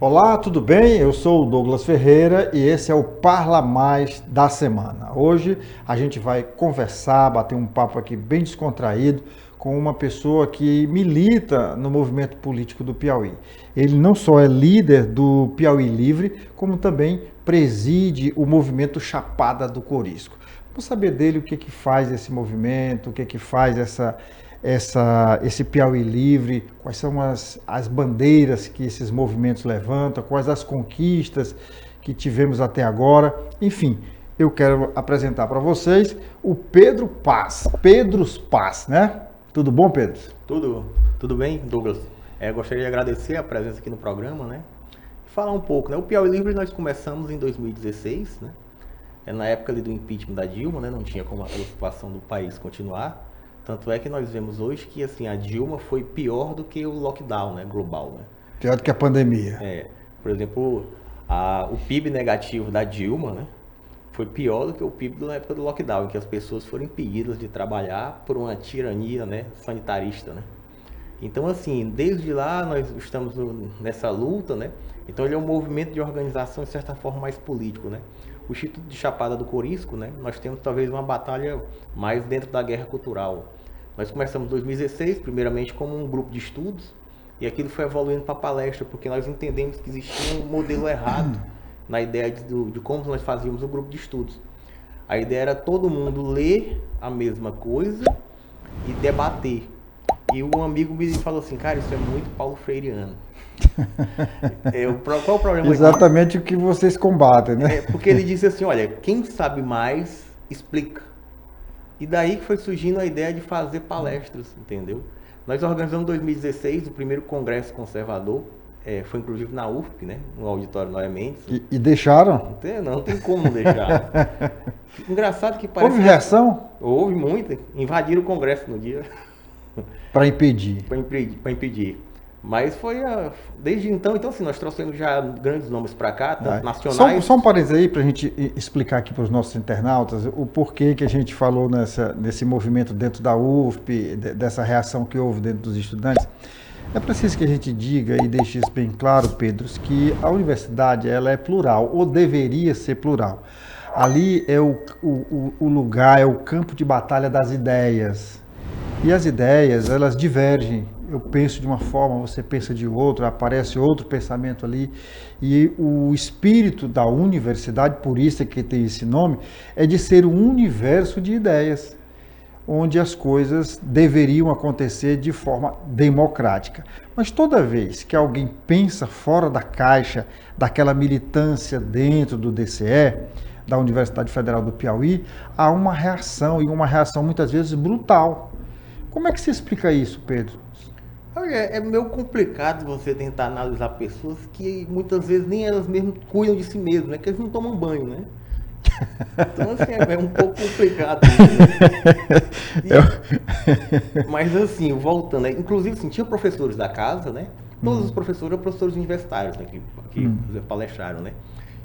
Olá, tudo bem? Eu sou o Douglas Ferreira e esse é o Parla Mais da semana. Hoje a gente vai conversar, bater um papo aqui bem descontraído com uma pessoa que milita no movimento político do Piauí. Ele não só é líder do Piauí Livre, como também preside o movimento Chapada do Corisco. Vamos saber dele o que faz esse movimento, o que faz esse Piauí Livre, quais são as bandeiras que esses movimentos levantam, quais as conquistas que tivemos até agora. Enfim, eu quero apresentar para vocês o Pedro Paz, Pedros Paz, né? Tudo bom, Pedro? Tudo bem, Douglas? Gostaria de agradecer a presença aqui no programa, né? E falar um pouco, né? O Piauí Livre nós começamos em 2016, né? Na época ali do impeachment da Dilma, né? Não tinha como a situação do país continuar. Tanto é que nós vemos hoje que assim, a Dilma foi pior do que o lockdown, né, global. Né? Pior do que a pandemia. Por exemplo, o PIB negativo da Dilma, né, foi pior do que o PIB na época do lockdown, em que as pessoas foram impedidas de trabalhar por uma tirania, né, sanitarista. Né? Então, assim, desde lá nós estamos nessa luta, né? Então ele é um movimento de organização, de certa forma, mais político, né? O Instituto de Chapada do Corisco, né? Nós temos talvez uma batalha mais dentro da guerra cultural. Nós começamos em 2016, primeiramente como um grupo de estudos, e aquilo foi evoluindo para palestra, porque nós entendemos que existia um modelo errado na ideia de como nós fazíamos o grupo de estudos. A ideia era todo mundo ler a mesma coisa e debater. E um amigo me falou assim, cara, isso é muito Paulo Freireano. Qual o problema? Exatamente o que vocês combatem, né? Porque ele disse assim, olha, quem sabe mais, explica. E daí que foi surgindo a ideia de fazer palestras, entendeu? Nós organizamos em 2016 o primeiro congresso conservador, foi inclusive na UFP, né? No auditório Noé Mendes. E deixaram? Não tem como não deixar. Engraçado que parece... Houve reação? Houve muita. Invadiram o congresso no dia. Para impedir. Para impedir. Mas foi desde então assim, nós trouxemos já grandes nomes para cá, tanto nacionais... Só um parênteses aí para a gente explicar aqui para os nossos internautas o porquê que a gente falou nesse movimento dentro da UFP, dessa reação que houve dentro dos estudantes. É preciso que a gente diga e deixe isso bem claro, Pedro, que a universidade ela é plural, ou deveria ser plural. Ali é o lugar, é o campo de batalha das ideias. E as ideias, elas divergem. Eu penso de uma forma, você pensa de outra, aparece outro pensamento ali. E o espírito da universidade, por isso é que tem esse nome, é de ser um universo de ideias, onde as coisas deveriam acontecer de forma democrática. Mas toda vez que alguém pensa fora da caixa, daquela militância dentro do DCE, da Universidade Federal do Piauí, há uma reação, e uma reação muitas vezes brutal. Como é que se explica isso, Pedro? Olha, é meio complicado você tentar analisar pessoas que muitas vezes nem elas mesmas cuidam de si mesmas, né? Que eles não tomam banho, né? Então, assim, é um pouco complicado. Né? Mas, assim, voltando, né? Inclusive, assim, tinha professores da casa, né? Todos os professores eram professores universitários, né? Que palestraram, né?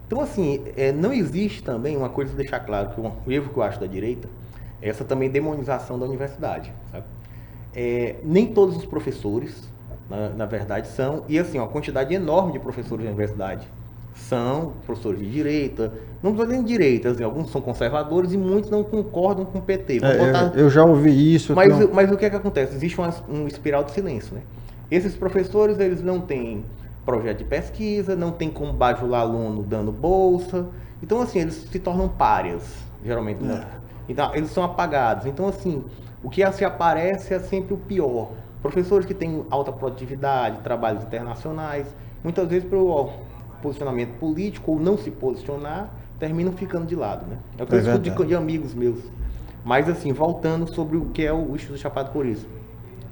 Então, assim, não existe também uma coisa a deixar claro, que um erro que eu acho da direita, é essa também demonização da universidade, sabe? Nem todos os professores, na verdade, são... E, assim, uma quantidade enorme de professores da universidade são professores de direita. Não estou dizendo de direita, assim, alguns são conservadores e muitos não concordam com o PT. Eu já ouvi isso. Mas o que é que acontece? Existe um espiral de silêncio, né? Esses professores, eles não têm projeto de pesquisa, não tem como bajular aluno dando bolsa. Então, assim, eles se tornam párias, geralmente. Né? Então, eles são apagados. Então, assim, o que se aparece é sempre o pior. Professores que têm alta produtividade, trabalhos internacionais, muitas vezes pelo posicionamento político ou não se posicionar, terminam ficando de lado, né? É o que eu escuto de amigos meus. Mas, assim, voltando sobre o que é o Instituto Chapada do Corisco.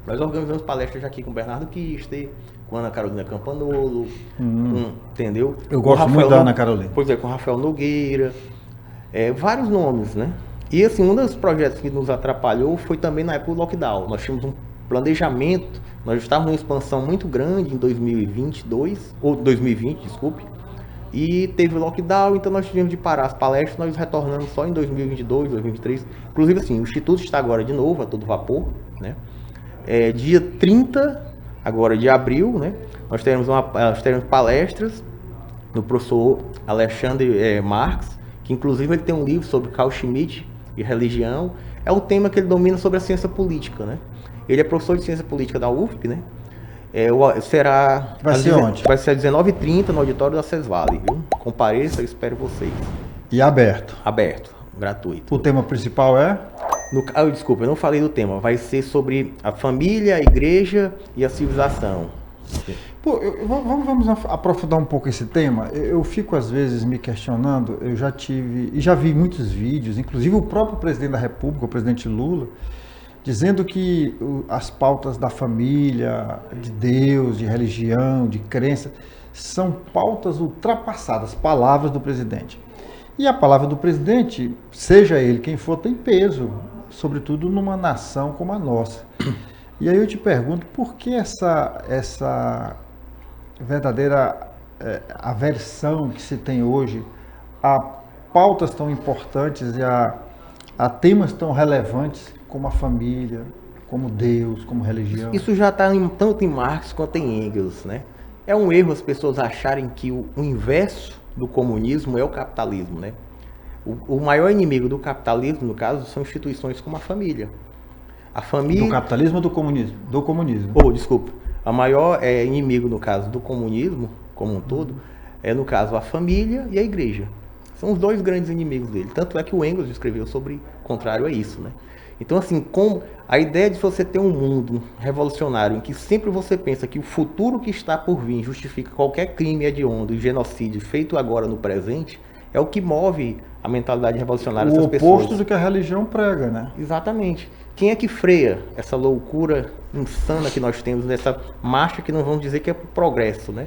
Nós organizamos palestras aqui com o Bernardo Kister, com a Ana Carolina Campanolo, entendeu? Eu gosto muito da Ana Carolina. Pois é, com o Rafael Nogueira, vários nomes, né? E, assim, um dos projetos que nos atrapalhou foi também na época do lockdown. Nós tínhamos um planejamento, nós estávamos numa expansão muito grande em 2022, ou 2020, desculpe, e teve o lockdown, então nós tivemos de parar as palestras, nós retornamos só em 2022, 2023. Inclusive, assim, o Instituto está agora de novo, a todo vapor, né? Dia 30 agora de abril, né? Nós teremos palestras do professor Alexandre Marx, que inclusive ele tem um livro sobre Carl Schmitt e religião. É o tema que ele domina sobre a ciência política, né? Ele é professor de ciência política da UFP, né? Vai ser onde? Vai ser às 19h30 no auditório da Cesvale, viu? Compareça, eu espero vocês. E aberto? Aberto, gratuito. O tema principal é? Desculpa, eu não falei do tema. Vai ser sobre a família, a igreja e a civilização. Pô, vamos aprofundar um pouco esse tema. Eu fico às vezes me questionando, eu já tive, e já vi muitos vídeos, inclusive o próprio presidente da República, o presidente Lula, dizendo que as pautas da família, de Deus, de religião, de crença, são pautas ultrapassadas, palavras do presidente. E a palavra do presidente, seja ele quem for, tem peso, sobretudo numa nação como a nossa. E aí eu te pergunto, por que essa verdadeira aversão que se tem hoje a pautas tão importantes e a temas tão relevantes como a família, como Deus, como religião? Isso já está tanto em Marx quanto em Engels, né? É um erro as pessoas acharem que o inverso do comunismo é o capitalismo, né? O maior inimigo do capitalismo, no caso, são instituições como a família. A família... Do capitalismo ou do comunismo? Do comunismo. Desculpa. A maior inimigo, no caso, do comunismo, como um todo, é, no caso, a família e a igreja. São os dois grandes inimigos dele. Tanto é que o Engels escreveu sobre o contrário a isso, né? Então, assim, como a ideia de você ter um mundo revolucionário em que sempre você pensa que o futuro que está por vir justifica qualquer crime hediondo e genocídio feito agora no presente, é o que move a mentalidade revolucionária dessas pessoas. O oposto do que a religião prega, né? Exatamente. Quem é que freia essa loucura insana que nós temos nessa marcha que não vamos dizer que é pro progresso, né?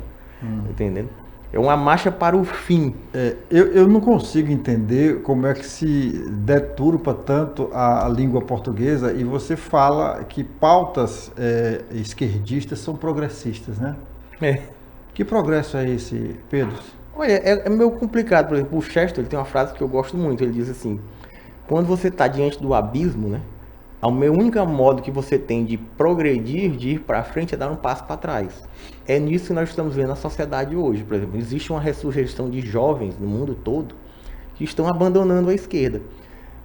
Entendendo? É uma marcha para o fim. Eu não consigo entender como é que se deturpa tanto a língua portuguesa e você fala que pautas esquerdistas são progressistas, né? Que progresso é esse, Pedro? Olha, é meio complicado. Por exemplo, o Chesterton, ele tem uma frase que eu gosto muito. Ele diz assim, quando você está diante do abismo, né? O único modo que você tem de progredir, de ir para frente, é dar um passo para trás. É nisso que nós estamos vendo na sociedade hoje. Por exemplo, existe uma ressurreição de jovens no mundo todo que estão abandonando a esquerda.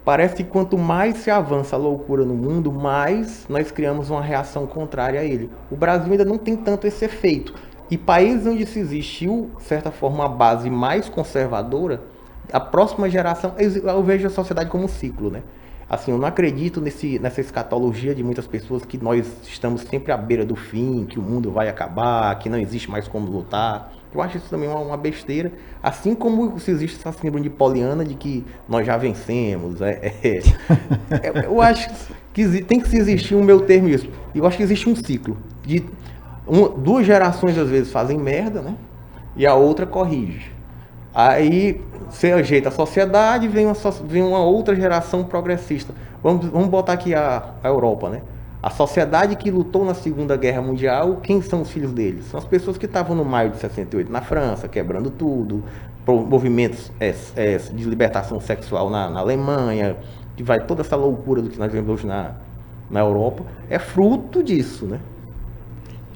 Parece que quanto mais se avança a loucura no mundo, mais nós criamos uma reação contrária a ele. O Brasil ainda não tem tanto esse efeito. E países onde se existiu, de certa forma, uma base mais conservadora, a próxima geração, eu vejo a sociedade como um ciclo, né? Assim, eu não acredito nessa escatologia de muitas pessoas que nós estamos sempre à beira do fim, que o mundo vai acabar, que não existe mais como lutar. Eu acho isso também uma besteira. Assim como se existe essa síndrome de Poliana de que nós já vencemos. Eu acho que tem que se existir um meu termo isso. Eu acho que existe um ciclo. Duas gerações às vezes fazem merda, né? E a outra corrige. Aí você ajeita a sociedade, vem uma outra geração progressista. Vamos botar aqui a Europa, né? A sociedade que lutou na Segunda Guerra Mundial, quem são os filhos deles? São as pessoas que estavam no maio de 68 na França, quebrando tudo, movimentos de libertação sexual na Alemanha, que vai toda essa loucura do que nós vemos hoje na Europa, é fruto disso, né?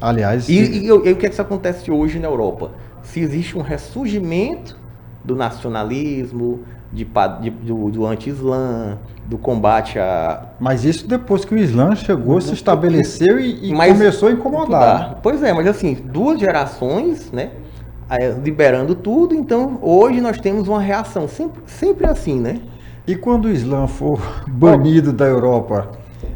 Aliás... E o que é que isso acontece hoje na Europa? Se existe um ressurgimento do nacionalismo, do anti-islã, do combate a... Mas isso depois que o Islã chegou, se estabeleceu e começou a incomodar. Pois é, mas assim, duas gerações, né, liberando tudo, então hoje nós temos uma reação, sempre assim, né? E quando o Islã for banido da Europa,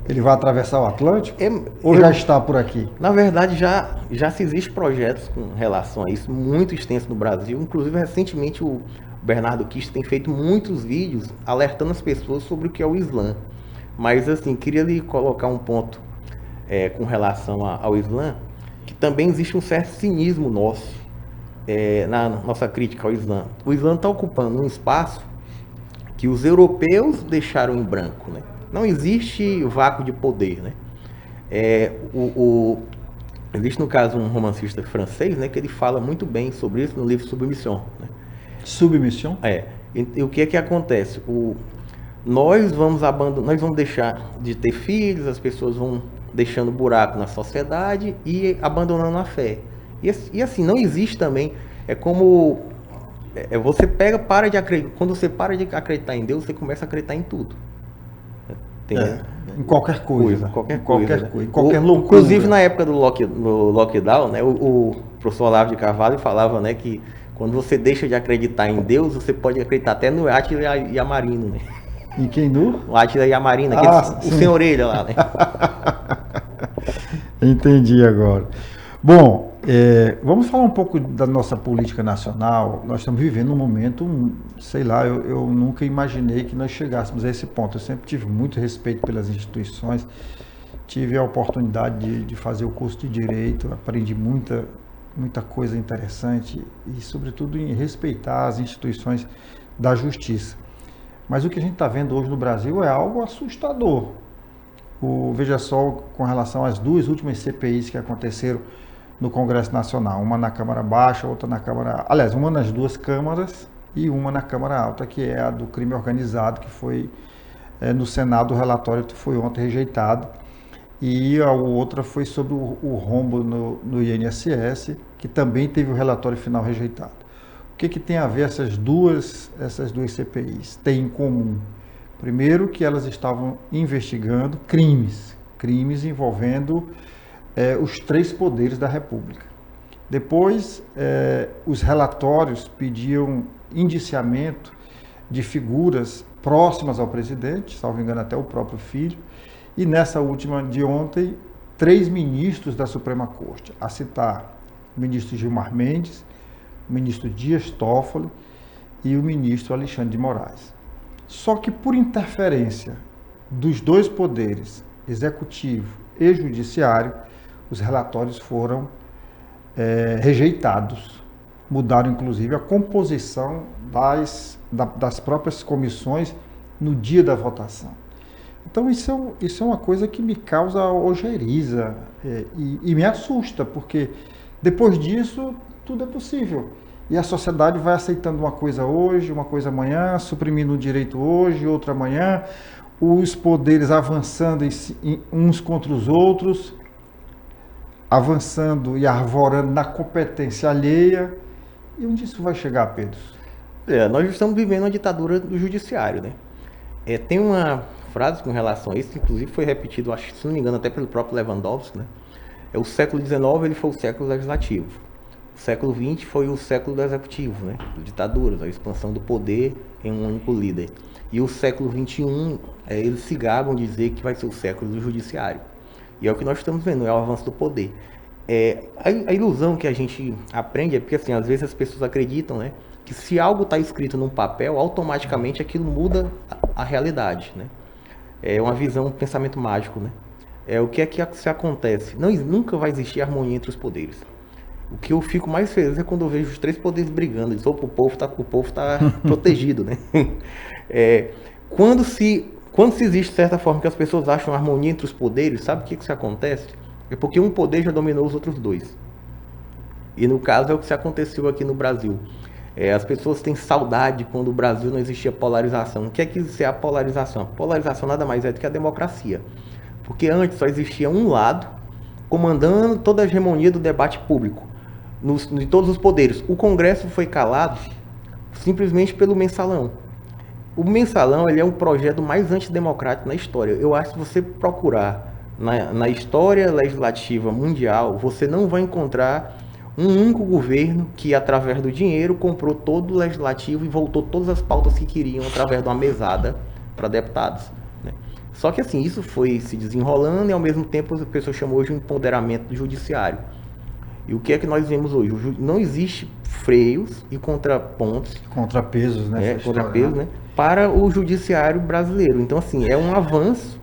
ele vai atravessar o Atlântico? Ou já está por aqui? Na verdade, já se existe projetos com relação a isso, muito extensos no Brasil. Inclusive, recentemente, o Bernardo Kister tem feito muitos vídeos alertando as pessoas sobre o que é o Islã. Mas, assim, queria lhe colocar um ponto com relação ao Islã, que também existe um certo cinismo nosso na nossa crítica ao Islã. O Islã está ocupando um espaço que os europeus deixaram em branco, né? Não existe vácuo de poder, né? Existe, no caso, um romancista francês, né, que ele fala muito bem sobre isso no livro Submission, né? Submission? E o que é que acontece? Nós vamos deixar de ter filhos, as pessoas vão deixando buraco na sociedade e abandonando a fé. E assim, não existe também, é como você para de acreditar, quando você para de acreditar em Deus, você começa a acreditar em tudo. Em qualquer coisa. Qualquer coisa. Em qualquer loucura. Inclusive na época do lockdown, né, o professor Olavo de Carvalho falava, né, que quando você deixa de acreditar em Deus, você pode acreditar até no Átila Yamarino, né? Em quem nu? O Átila Yamarino, o sem orelha lá, né? Entendi agora. Bom, vamos falar um pouco da nossa política nacional. Nós estamos vivendo um momento, sei lá, eu nunca imaginei que nós chegássemos a esse ponto. Eu sempre tive muito respeito pelas instituições, tive a oportunidade de fazer o curso de Direito, aprendi muita coisa interessante e, sobretudo, em respeitar as instituições da justiça. Mas o que a gente está vendo hoje no Brasil é algo assustador. Veja só, com relação às duas últimas CPIs que aconteceram no Congresso Nacional, uma na Câmara Baixa, outra na Câmara... Aliás, uma nas duas câmaras e uma na Câmara Alta, que é a do crime organizado, que foi no Senado, o relatório foi ontem rejeitado. E a outra foi sobre o rombo no INSS, que também teve o relatório final rejeitado. O que tem a ver essas duas CPIs? Tem em comum, primeiro, que elas estavam investigando crimes envolvendo os três poderes da República. Depois, os relatórios pediam indiciamento de figuras próximas ao presidente, salvo engano até o próprio filho, e nessa última de ontem, 3 ministros da Suprema Corte, a citar o ministro Gilmar Mendes, o ministro Dias Toffoli e o ministro Alexandre de Moraes. Só que por interferência dos dois poderes, executivo e judiciário, os relatórios foram rejeitados. Mudaram, inclusive, a composição das próprias comissões no dia da votação. Então, isso é uma coisa que me causa ojeriza e me assusta, porque depois disso, tudo é possível. E a sociedade vai aceitando uma coisa hoje, uma coisa amanhã, suprimindo um direito hoje, outra amanhã, os poderes avançando uns contra os outros, avançando e arvorando na competência alheia. E onde isso vai chegar, Pedro? Nós estamos vivendo uma ditadura do judiciário, né? Tem uma frase com relação a isso, que inclusive foi repetido, acho, se não me engano, até pelo próprio Lewandowski, né? O século XIX ele foi o século legislativo. O século XX foi o século do executivo, né? Ditaduras, a expansão do poder em um único líder. E o século XXI, eles se gabam de dizer que vai ser o século do judiciário. E é o que nós estamos vendo, é o avanço do poder. A ilusão que a gente aprende é porque, assim, às vezes as pessoas acreditam, né, que se algo está escrito num papel, automaticamente aquilo muda a realidade, né? É uma visão, um pensamento mágico, né? O que é que se acontece? Nunca vai existir harmonia entre os poderes. O que eu fico mais feliz é quando eu vejo os três poderes brigando. Eles, o povo tá protegido, né? Quando se existe, de certa forma, que as pessoas acham harmonia entre os poderes, sabe o que se acontece? É porque um poder já dominou os outros dois. E no caso é o que se aconteceu aqui no Brasil. As pessoas têm saudade quando o Brasil não existia polarização. O que é que é a polarização? A polarização nada mais é do que a democracia. Porque antes só existia um lado comandando toda a hegemonia do debate público, de todos os poderes. O Congresso foi calado simplesmente pelo mensalão. O mensalão ele é um projeto mais antidemocrático na história. Eu acho que se você procurar na história legislativa mundial, você não vai encontrar um único governo que, através do dinheiro, comprou todo o legislativo e voltou todas as pautas que queriam através de uma mesada para deputados, né? Só que assim, isso foi se desenrolando e ao mesmo tempo a pessoa chamou de um empoderamento do judiciário. E o que é que nós vemos hoje? Não existe freios e contrapontos. Contrapesos, né? Contrapesos, né? Para o judiciário brasileiro. Então, assim, é um avanço.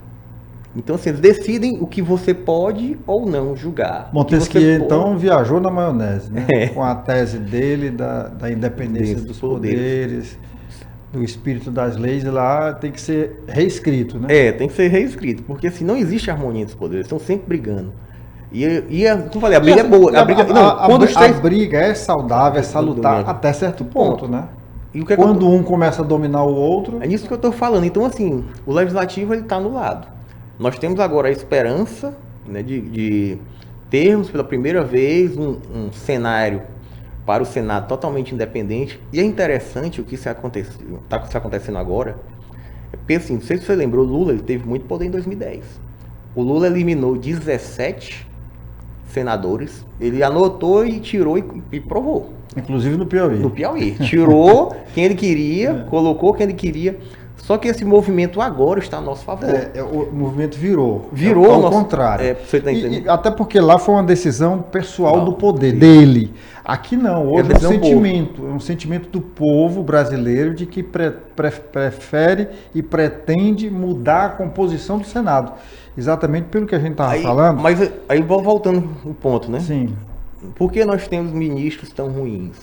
Então, assim, eles decidem o que você pode ou não julgar. Montesquieu, então, viajou na maionese, né? Com a tese dele da independência dos poderes, do espírito das leis, lá tem que ser reescrito, né? Tem que ser reescrito, porque assim, não existe harmonia entre os poderes, estão sempre brigando. Como eu falei, a briga é boa. A briga é saudável, é salutar até certo ponto, né? E quando um começa a dominar o outro... É nisso que eu estou falando. Então, assim, o legislativo está anulado. Nós temos agora a esperança né, de termos pela primeira vez um cenário para o Senado totalmente independente. E é interessante o que está acontecendo agora. Porque assim, não sei se você lembrou, o Lula ele teve muito poder em 2010. O Lula eliminou 17 senadores, ele anotou e tirou e provou. Inclusive no Piauí. No Piauí. Tirou quem ele queria, colocou quem ele queria. Só que esse movimento agora está a nosso favor. O movimento virou. Virou ao contrário. Você tá entendendo? Até porque lá foi uma decisão pessoal Não, do poder, sim. dele. Aqui não, hoje é decisão um sentimento do povo brasileiro de que prefere e pretende mudar a composição do Senado. Exatamente pelo que a gente estava falando. Mas aí voltando no ponto, né? Sim. Por que nós temos ministros tão ruins?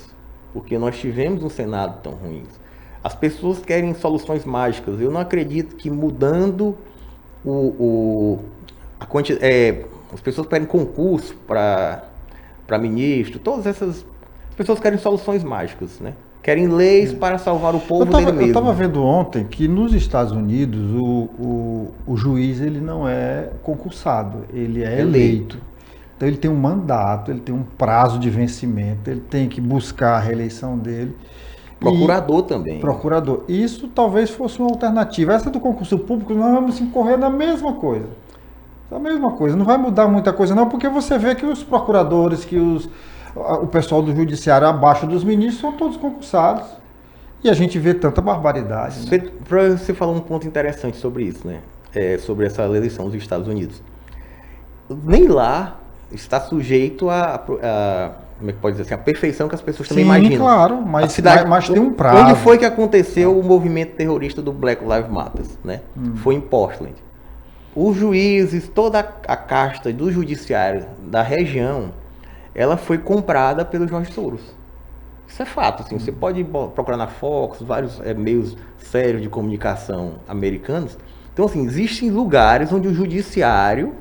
Porque nós tivemos um Senado tão ruim. As pessoas querem soluções mágicas. Eu não acredito que mudando a quantidade... as pessoas pedem concurso para ministro. Todas essas pessoas querem soluções mágicas, né? Querem leis para salvar o povo dele mesmo. Eu estava vendo ontem que nos Estados Unidos o juiz ele não é concursado, ele é eleito. Então ele tem um mandato, ele tem um prazo de vencimento, ele tem que buscar a reeleição dele. Procurador também. Procurador. Isso talvez fosse uma alternativa. Essa do concurso público, nós vamos incorrer na mesma coisa. A mesma coisa. Não vai mudar muita coisa não, porque você vê que os procuradores, que o pessoal do judiciário abaixo dos ministros são todos concursados. E a gente vê tanta barbaridade. Né? Você falou um ponto interessante sobre isso, né? Sobre essa eleição dos Estados Unidos. Nem lá está sujeito como é que pode dizer assim, a perfeição que as pessoas também imaginam. Claro, mas tem um prazo. Onde foi que aconteceu o movimento terrorista do Black Lives Matter, né? Foi em Portland. Os juízes, toda a casta do judiciário da região, ela foi comprada pelo George Soros. Isso é fato, assim, você pode procurar na Fox, vários meios sérios de comunicação americanos. Então, assim, existem lugares onde o judiciário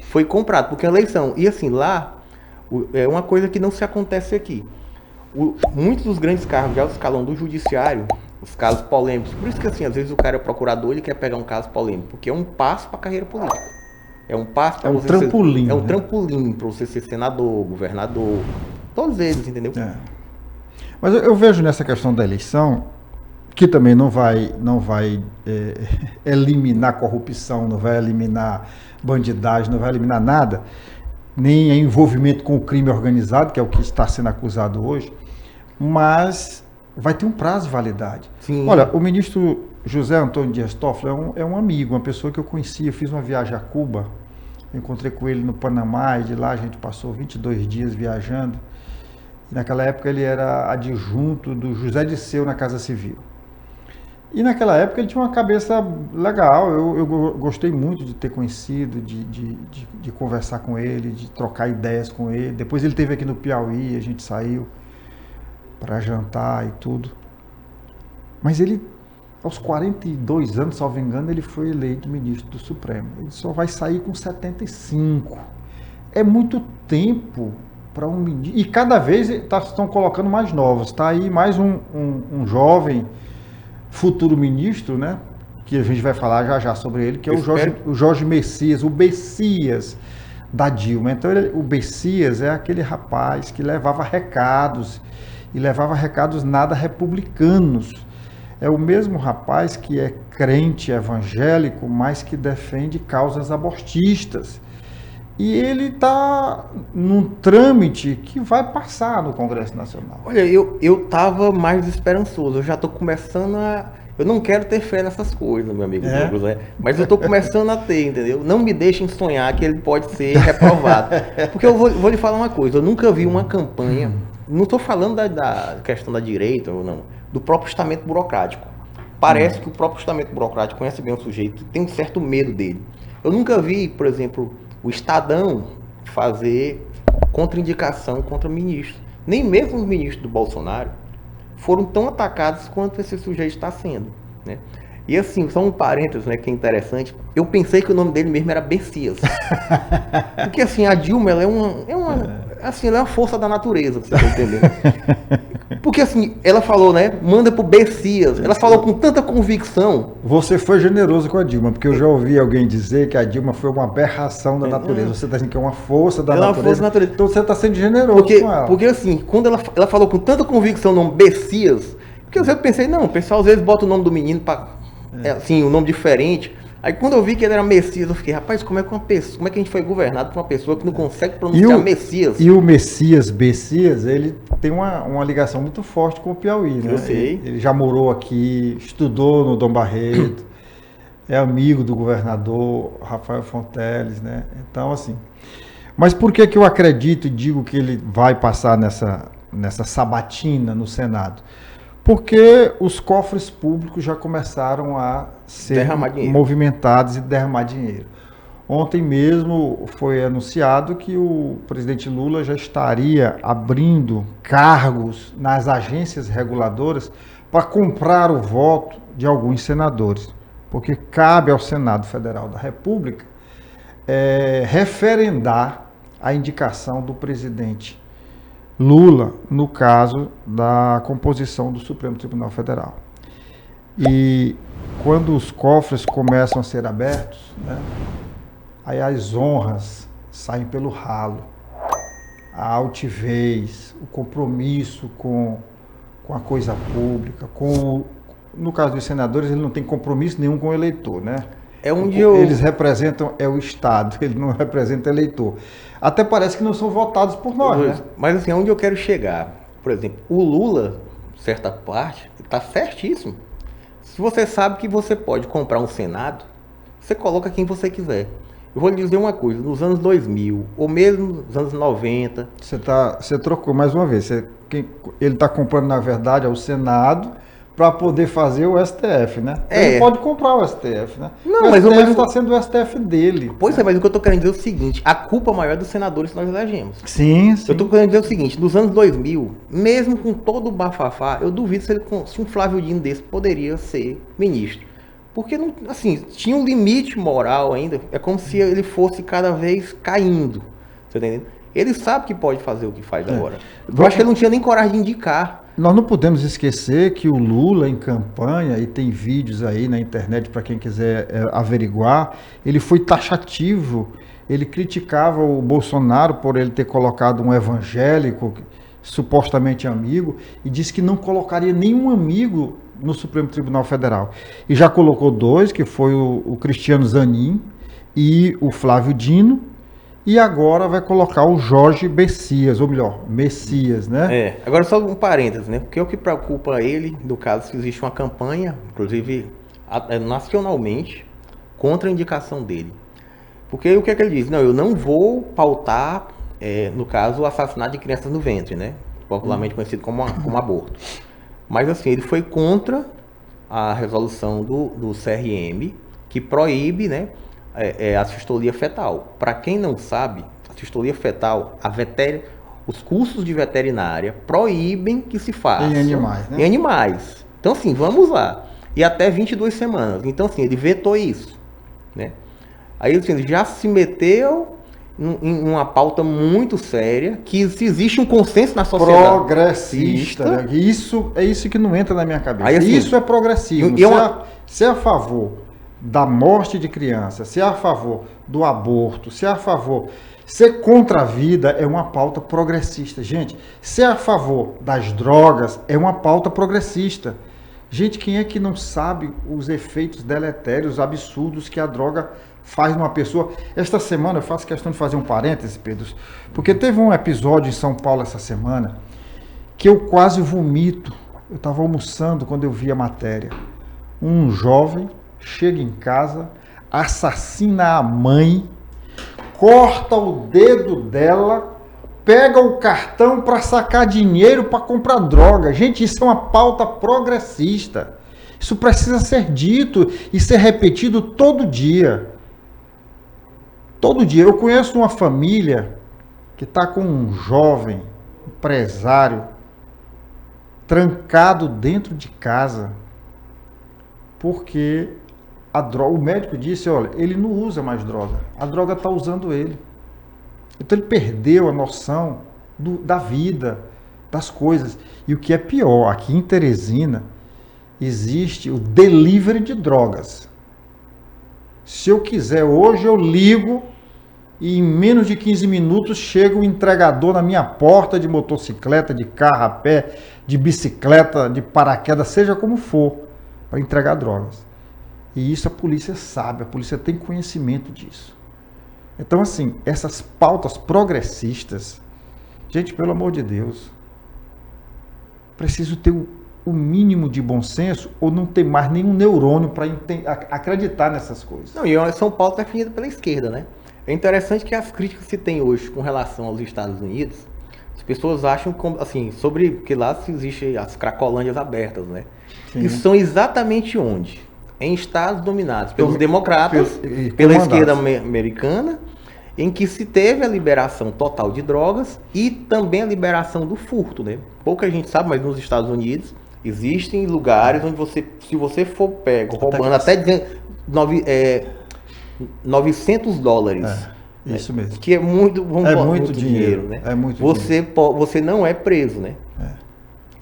foi comprado, porque a eleição, e assim, lá, é uma coisa que não se acontece aqui. Muitos dos grandes cargos de alto escalão do judiciário, os casos polêmicos, por isso que assim, às vezes o cara é procurador, ele quer pegar um caso polêmico, porque é um passo para a carreira política. É um passo para você trampolim, é um trampolim para você ser senador, governador, todos eles, entendeu? Mas eu vejo nessa questão da eleição, que também não vai eliminar corrupção, não vai eliminar bandidagem, não vai eliminar nada, nem envolvimento com o crime organizado, que é o que está sendo acusado hoje, mas vai ter um prazo de validade. Sim. Olha, o ministro José Antônio Dias Toffoli é um amigo, uma pessoa que eu conhecia, eu fiz uma viagem a Cuba, encontrei com ele no Panamá, e de lá a gente passou 22 dias viajando, e naquela época ele era adjunto do José Disseu na Casa Civil. E naquela época ele tinha uma cabeça legal, eu gostei muito de ter conhecido, de conversar com ele, de trocar ideias com ele. Depois ele esteve aqui no Piauí, a gente saiu para jantar e tudo. Mas ele, aos 42 anos, salvo engano, ele foi eleito ministro do Supremo. Ele só vai sair com 75. É muito tempo para um ministro. E cada vez estão colocando mais novos. Está aí mais um jovem futuro ministro, né? Que a gente vai falar já sobre ele, que é o Jorge Messias, o Bessias da Dilma. Então, o Bessias é aquele rapaz que levava recados, e levava recados nada republicanos. É o mesmo rapaz que é crente evangélico, mas que defende causas abortistas. E ele está num trâmite que vai passar no Congresso Nacional. Olha, eu estava mais esperançoso, eu já estou começando a... Eu não quero ter fé nessas coisas, meu amigo Douglas, mas eu estou começando a ter, entendeu? Não me deixem sonhar que ele pode ser reprovado. Porque eu vou lhe falar uma coisa, eu nunca vi uma campanha, não estou falando da questão da direita ou não, do próprio estamento burocrático. Parece que o próprio estamento burocrático conhece bem o sujeito, tem um certo medo dele. Eu nunca vi, por exemplo, o Estadão fazer contraindicação contra ministros. Nem mesmo os ministros do Bolsonaro foram tão atacados quanto esse sujeito está sendo, né? E assim, só um parênteses, né, que é interessante, eu pensei que o nome dele mesmo era Bessias. Porque assim, a Dilma, ela assim, ela é uma força da natureza, você tá entendendo? Porque assim, ela falou, né? Manda pro Bessias. Ela falou com tanta convicção. Você foi generoso com a Dilma, porque eu já ouvi alguém dizer que a Dilma foi uma aberração da natureza. Você está dizendo que é uma força da Ela é uma natureza. força da natureza. Então você está sendo generoso com ela. Porque assim, quando ela falou com tanta convicção o nome Bessias, porque eu pensei, não, o pessoal às vezes bota o nome do menino para assim, um nome diferente. Aí quando eu vi que ele era Messias, eu fiquei, rapaz, como é que a gente foi governado por uma pessoa que não consegue pronunciar Messias? E o Messias, Bessias, ele tem uma ligação muito forte com o Piauí, né? Eu sei. Ele já morou aqui, estudou no Dom Barreto, é amigo do governador Rafael Fonteles, né? Então, assim... Mas por que eu acredito e digo que ele vai passar nessa sabatina no Senado? Porque os cofres públicos já começaram a ser movimentados e derramar dinheiro. Ontem mesmo foi anunciado que o presidente Lula já estaria abrindo cargos nas agências reguladoras para comprar o voto de alguns senadores, porque cabe ao Senado Federal da República referendar a indicação do presidente Lula, no caso da composição do Supremo Tribunal Federal. E quando os cofres começam a ser abertos, né, aí as honras saem pelo ralo, a altivez, o compromisso com a coisa pública, no caso dos senadores, ele não tem compromisso nenhum com o eleitor, né? Eles representam o Estado, ele não representa eleitor. Até parece que não são votados por nós, né? Mas assim, onde eu quero chegar, por exemplo, o Lula, certa parte, está certíssimo. Se você sabe que você pode comprar um Senado, você coloca quem você quiser. Eu vou lhe dizer uma coisa, nos anos 2000, ou mesmo nos anos 90... Você trocou mais uma vez. Ele está comprando, na verdade, o Senado para poder fazer o STF, né? Ele pode comprar o STF, né? Não, o mas STF está sendo o STF dele. Pois é, mas o que eu estou querendo dizer é o seguinte, a culpa maior é dos senadores que nós elegemos. Sim, sim. Eu estou querendo dizer o seguinte, nos anos 2000, mesmo com todo o bafafá, eu duvido se um Flávio Dino desse poderia ser ministro. Porque, não, assim, tinha um limite moral ainda, é como se ele fosse cada vez caindo, você tá entendendo? Ele sabe que pode fazer o que faz agora. Eu acho que ele não tinha nem coragem de indicar. Nós não podemos esquecer que o Lula, em campanha, e tem vídeos aí na internet para quem quiser averiguar, ele foi taxativo, ele criticava o Bolsonaro por ele ter colocado um evangélico, supostamente amigo, e disse que não colocaria nenhum amigo no Supremo Tribunal Federal. E já colocou dois, que foi o Cristiano Zanin e o Flávio Dino, e agora vai colocar o Jorge Bessias, ou melhor, Messias, né? Agora só um parênteses, né? Porque o que preocupa ele, no caso, se existe uma campanha, inclusive nacionalmente, contra a indicação dele. Porque o que é que ele diz? Não, eu não vou pautar, no caso, o assassinato de crianças no ventre, né? Popularmente conhecido como aborto. Mas assim, ele foi contra a resolução do CRM, que proíbe, né? A cistolia fetal. Para quem não sabe, a cistolia fetal, os cursos de veterinária proíbem que se faça em animais, né? Em animais. Então, assim, vamos lá. E até 22 semanas. Então, assim, ele vetou isso, né? Aí, assim, ele já se meteu em uma pauta muito séria, que se existe um consenso na sociedade progressista, né? Isso é isso que não entra na minha cabeça. Aí, assim, isso é progressismo. Se é a favor da morte de criança, se é a favor do aborto, se é a favor... Ser contra a vida é uma pauta progressista. Gente, ser a favor das drogas é uma pauta progressista. Gente, quem é que não sabe os efeitos deletérios, absurdos que a droga faz numa pessoa? Esta semana, eu faço questão de fazer um parêntese, Pedro, porque teve um episódio em São Paulo essa semana que eu quase vomito. Eu estava almoçando quando eu vi a matéria. Um jovem chega em casa, assassina a mãe, corta o dedo dela, pega o cartão para sacar dinheiro para comprar droga. Gente, isso é uma pauta progressista. Isso precisa ser dito e ser repetido todo dia. Todo dia. Eu conheço uma família que está com um jovem empresário trancado dentro de casa porque o médico disse, olha, ele não usa mais droga. A droga está usando ele. Então ele perdeu a noção da vida, das coisas. E o que é pior, aqui em Teresina existe o delivery de drogas. Se eu quiser, hoje eu ligo e em menos de 15 minutos chega o entregador na minha porta de motocicleta, de carro a pé, de bicicleta, de paraquedas, seja como for, para entregar drogas. E isso a polícia sabe, a polícia tem conhecimento disso. Então, assim, essas pautas progressistas, gente, pelo amor de Deus, preciso ter o mínimo de bom senso ou não ter mais nenhum neurônio para acreditar nessas coisas. Não, e São Paulo está definido pela esquerda, né? É interessante que as críticas que se tem hoje com relação aos Estados Unidos, as pessoas acham, assim, sobre que lá existem as cracolândias abertas, né? Sim. E são exatamente onde? Em estados dominados pelos democratas, pela esquerda americana, em que se teve a liberação total de drogas e também a liberação do furto, né? Pouca gente sabe, mas nos Estados Unidos existem lugares onde você, se você for pego roubando até $900, isso mesmo, que é muito, muito dinheiro, né? É muito você não é preso, né?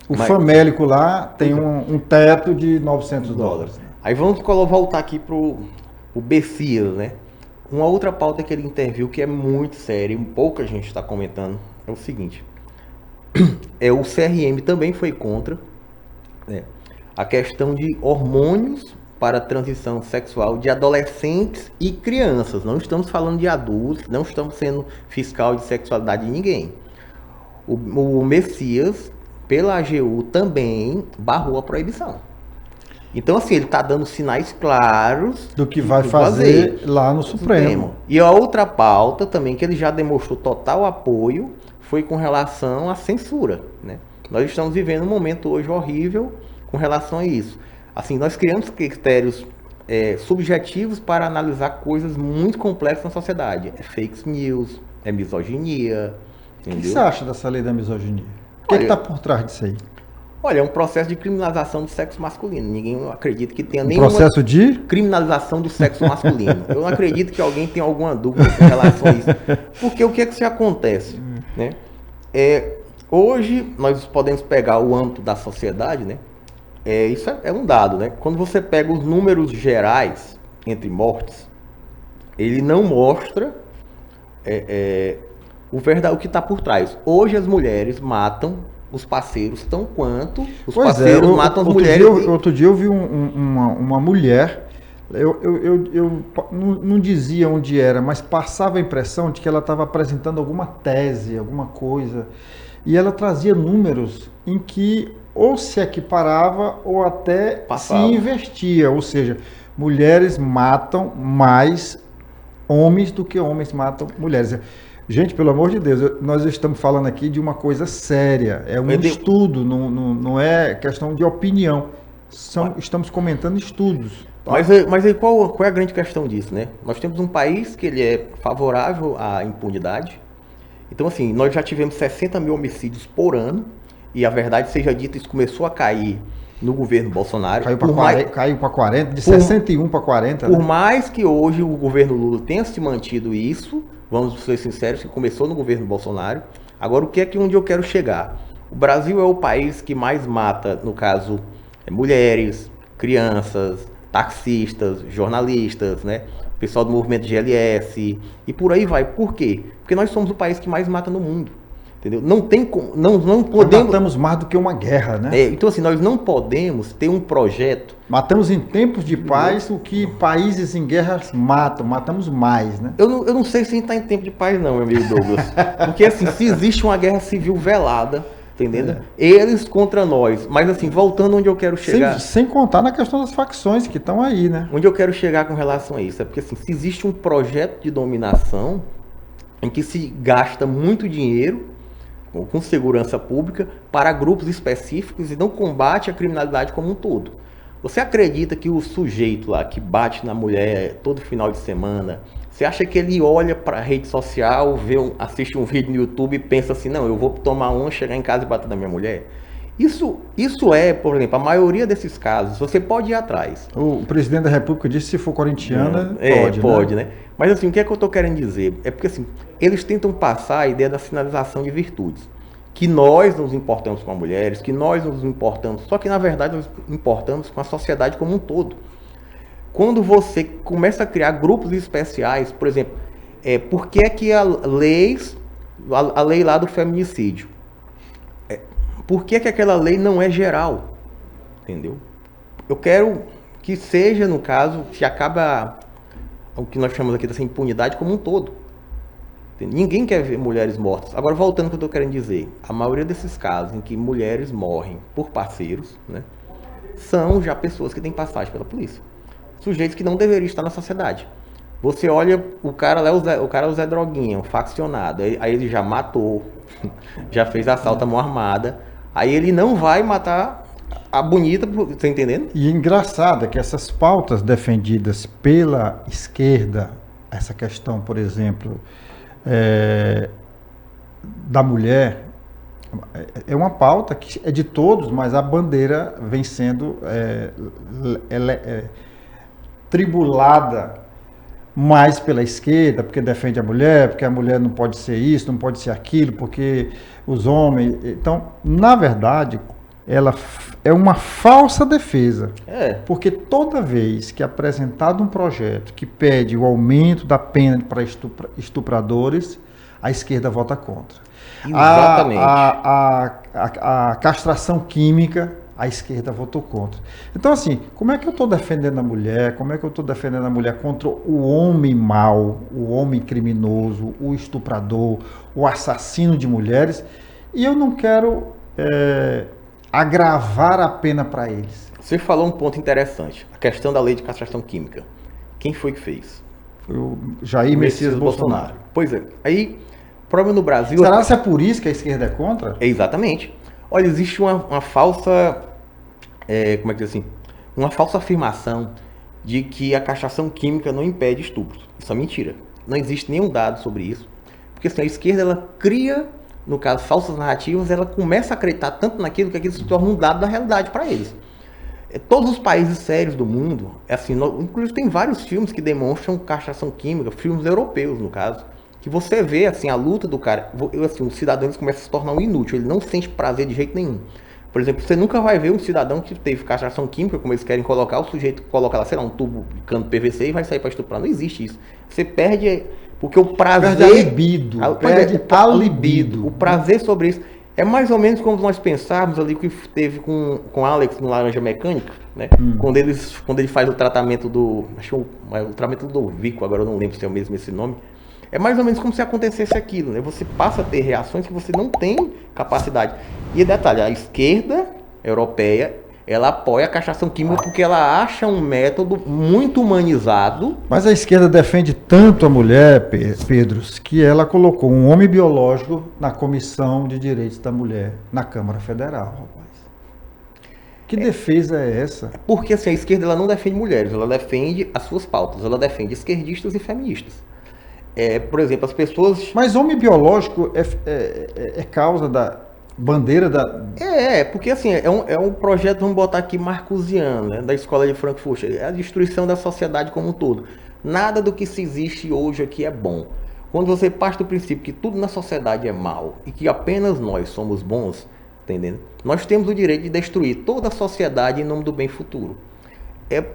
O famélico lá tem um teto de $900. Aí vamos voltar aqui pro Bessias, né? Uma outra pauta que ele interviu que é muito séria e pouca gente está comentando é o seguinte: o CRM também foi contra, né, a questão de hormônios para a transição sexual de adolescentes e crianças. Não estamos falando de adultos, não estamos sendo fiscal de sexualidade de ninguém. O Messias, pela AGU, também barrou a proibição. Então, assim, ele está dando sinais claros do que vai fazer lá no Supremo. E a outra pauta também, que ele já demonstrou total apoio, foi com relação à censura, né? Nós estamos vivendo um momento hoje horrível com relação a isso. Assim, nós criamos critérios subjetivos para analisar coisas muito complexas na sociedade. É fake news, é misoginia, entendeu? O que você acha dessa lei da misoginia? O que está por trás disso aí? Olha, é um processo de criminalização do sexo masculino. Ninguém acredita que tenha nenhuma processo de criminalização do sexo masculino. Eu não acredito que alguém tenha alguma dúvida com relação a isso. Porque o que é que se acontece, né? Hoje nós podemos pegar o âmbito da sociedade, né? Isso é um dado, né? Quando você pega os números gerais entre mortes, ele não mostra o que está por trás. Hoje as mulheres matam os parceiros tão quanto os parceiros matam as mulheres. Outro dia eu vi uma mulher, eu não dizia onde era, mas passava a impressão de que ela estava apresentando alguma tese, alguma coisa, e ela trazia números em que ou se equiparava ou até se investia, ou seja, mulheres matam mais homens do que homens matam mulheres. Gente, pelo amor de Deus, nós estamos falando aqui de uma coisa séria, é um estudo, não é questão de opinião, estamos comentando estudos. Tá? Mas aí qual é a grande questão disso, né? Nós temos um país que ele é favorável à impunidade, então assim, nós já tivemos 60 mil homicídios por ano, e a verdade seja dita, isso começou a cair no governo Bolsonaro. Caiu para 40, de 61 para 40. Por mais que hoje o governo Lula tenha se mantido isso, vamos ser sinceros, que começou no governo Bolsonaro. Agora, onde eu quero chegar? O Brasil é o país que mais mata, no caso, mulheres, crianças, taxistas, jornalistas, né? Pessoal do movimento GLS e por aí vai. Por quê? Porque nós somos o país que mais mata no mundo. Entendeu? Não podemos. Matamos mais do que uma guerra, né? Então, assim, nós não podemos ter um projeto. Matamos em tempos de paz o que países em guerra matam, matamos mais, né? Eu não sei se a gente está em tempo de paz, não, meu amigo Douglas. Porque, assim, se existe uma guerra civil velada, entendendo? Eles contra nós. Mas, assim, voltando onde eu quero chegar. Sem contar na questão das facções que estão aí, né? Onde eu quero chegar com relação a isso. É porque, assim, se existe um projeto de dominação em que se gasta muito dinheiro com segurança pública para grupos específicos e não combate a criminalidade como um todo. Você acredita que o sujeito lá que bate na mulher todo final de semana, você acha que ele olha para a rede social, assiste um vídeo no YouTube e pensa assim, não, eu vou tomar chegar em casa e bater na minha mulher? Isso é, por exemplo, a maioria desses casos, você pode ir atrás. O presidente da República disse que se for corintiana, pode, né? Mas assim, o que é que eu estou querendo dizer? É porque assim, eles tentam passar a ideia da sinalização de virtudes. Que nós nos importamos com as mulheres, que nós nos importamos, só que na verdade nós importamos com a sociedade como um todo. Quando você começa a criar grupos especiais, por exemplo, por que é que a lei lá do feminicídio, por que é que aquela lei não é geral? Entendeu? Eu quero que seja, no caso, que acaba o que nós chamamos aqui dessa impunidade como um todo. Entendeu? Ninguém quer ver mulheres mortas. Agora, voltando ao que eu estou querendo dizer, a maioria desses casos em que mulheres morrem por parceiros, né, são já pessoas que têm passagem pela polícia. Sujeitos que não deveriam estar na sociedade. Você olha, o cara é o Zé Droguinha, um faccionado, aí ele já matou, já fez assalto à mão armada, aí ele não vai matar a bonita, tá entendendo? E engraçado é que essas pautas defendidas pela esquerda, essa questão, por exemplo, da mulher, é uma pauta que é de todos, mas a bandeira vem sendo tribulada mais pela esquerda, porque defende a mulher, porque a mulher não pode ser isso, não pode ser aquilo, porque os homens... Então, na verdade, ela é uma falsa defesa. Porque toda vez que é apresentado um projeto que pede o aumento da pena para estupradores, a esquerda vota contra. Exatamente. A castração química, a esquerda votou contra. Então, assim, como é que eu estou defendendo a mulher? Como é que eu estou defendendo a mulher contra o homem mau, o homem criminoso, o estuprador, o assassino de mulheres? E eu não quero agravar a pena para eles. Você falou um ponto interessante, a questão da lei de castração química. Quem foi que fez? Foi o Jair Messias Bolsonaro. Pois é. Aí, o problema no Brasil... Será que é por isso que a esquerda é contra? Exatamente. Olha, existe uma falsa... como é que diz assim? Uma falsa afirmação de que a castração química não impede estupros. Isso é mentira. Não existe nenhum dado sobre isso. Porque assim, a esquerda, ela cria, no caso, falsas narrativas, ela começa a acreditar tanto naquilo que aquilo se torna um dado da realidade para eles. Todos os países sérios do mundo, assim, inclusive tem vários filmes que demonstram castração química, filmes europeus, no caso, que você vê, assim, a luta do cara, assim, o cidadão começa a se tornar um inútil, ele não sente prazer de jeito nenhum. Por exemplo, você nunca vai ver um cidadão que teve castração química, como eles querem colocar, o sujeito coloca lá, sei lá, um tubo de cano PVC e vai sair para estuprar. Não existe isso. Você perde, porque o prazer... Perde a libido. Perde a libido. O prazer sobre isso. É mais ou menos como nós pensarmos ali que teve com Alex no Laranja Mecânica, né? Quando ele faz o tratamento do... Acho que o tratamento do Vico, agora eu não lembro se é o mesmo esse nome. É mais ou menos como se acontecesse aquilo, né? Você passa a ter reações que você não tem capacidade. E detalhe, a esquerda europeia, ela apoia a castração química porque ela acha um método muito humanizado. Mas a esquerda defende tanto a mulher, Pedro, que ela colocou um homem biológico na Comissão de Direitos da Mulher na Câmara Federal, rapaz. Que defesa é essa? Porque assim, a esquerda ela não defende mulheres, ela defende as suas pautas, ela defende esquerdistas e feministas. Por exemplo, as pessoas... Mas homem biológico é causa da bandeira da... porque assim, é um projeto, vamos botar aqui, marcusiano, né, da escola de Frankfurt. É a destruição da sociedade como um todo. Nada do que se existe hoje aqui é bom. Quando você parte do princípio que tudo na sociedade é mal e que apenas nós somos bons, entendendo? Nós temos o direito de destruir toda a sociedade em nome do bem futuro.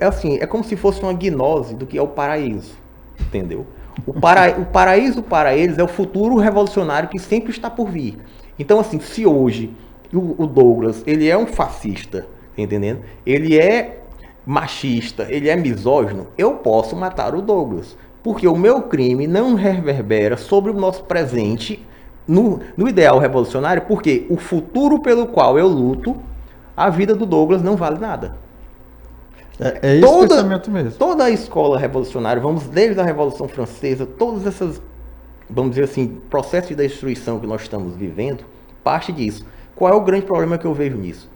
Assim, é como se fosse uma gnose do que é o paraíso, entendeu? O paraíso para eles é o futuro revolucionário que sempre está por vir. Então, assim, se hoje o Douglas, ele é um fascista, entendendo? Ele é machista, ele é misógino, eu posso matar o Douglas. Porque o meu crime não reverbera sobre o nosso presente no ideal revolucionário, porque o futuro pelo qual eu luto, a vida do Douglas não vale nada. É esse o pensamento mesmo. Toda a escola revolucionária, vamos desde a Revolução Francesa, todas essas, vamos dizer assim, processos de destruição que nós estamos vivendo, parte disso. Qual é o grande problema que eu vejo nisso?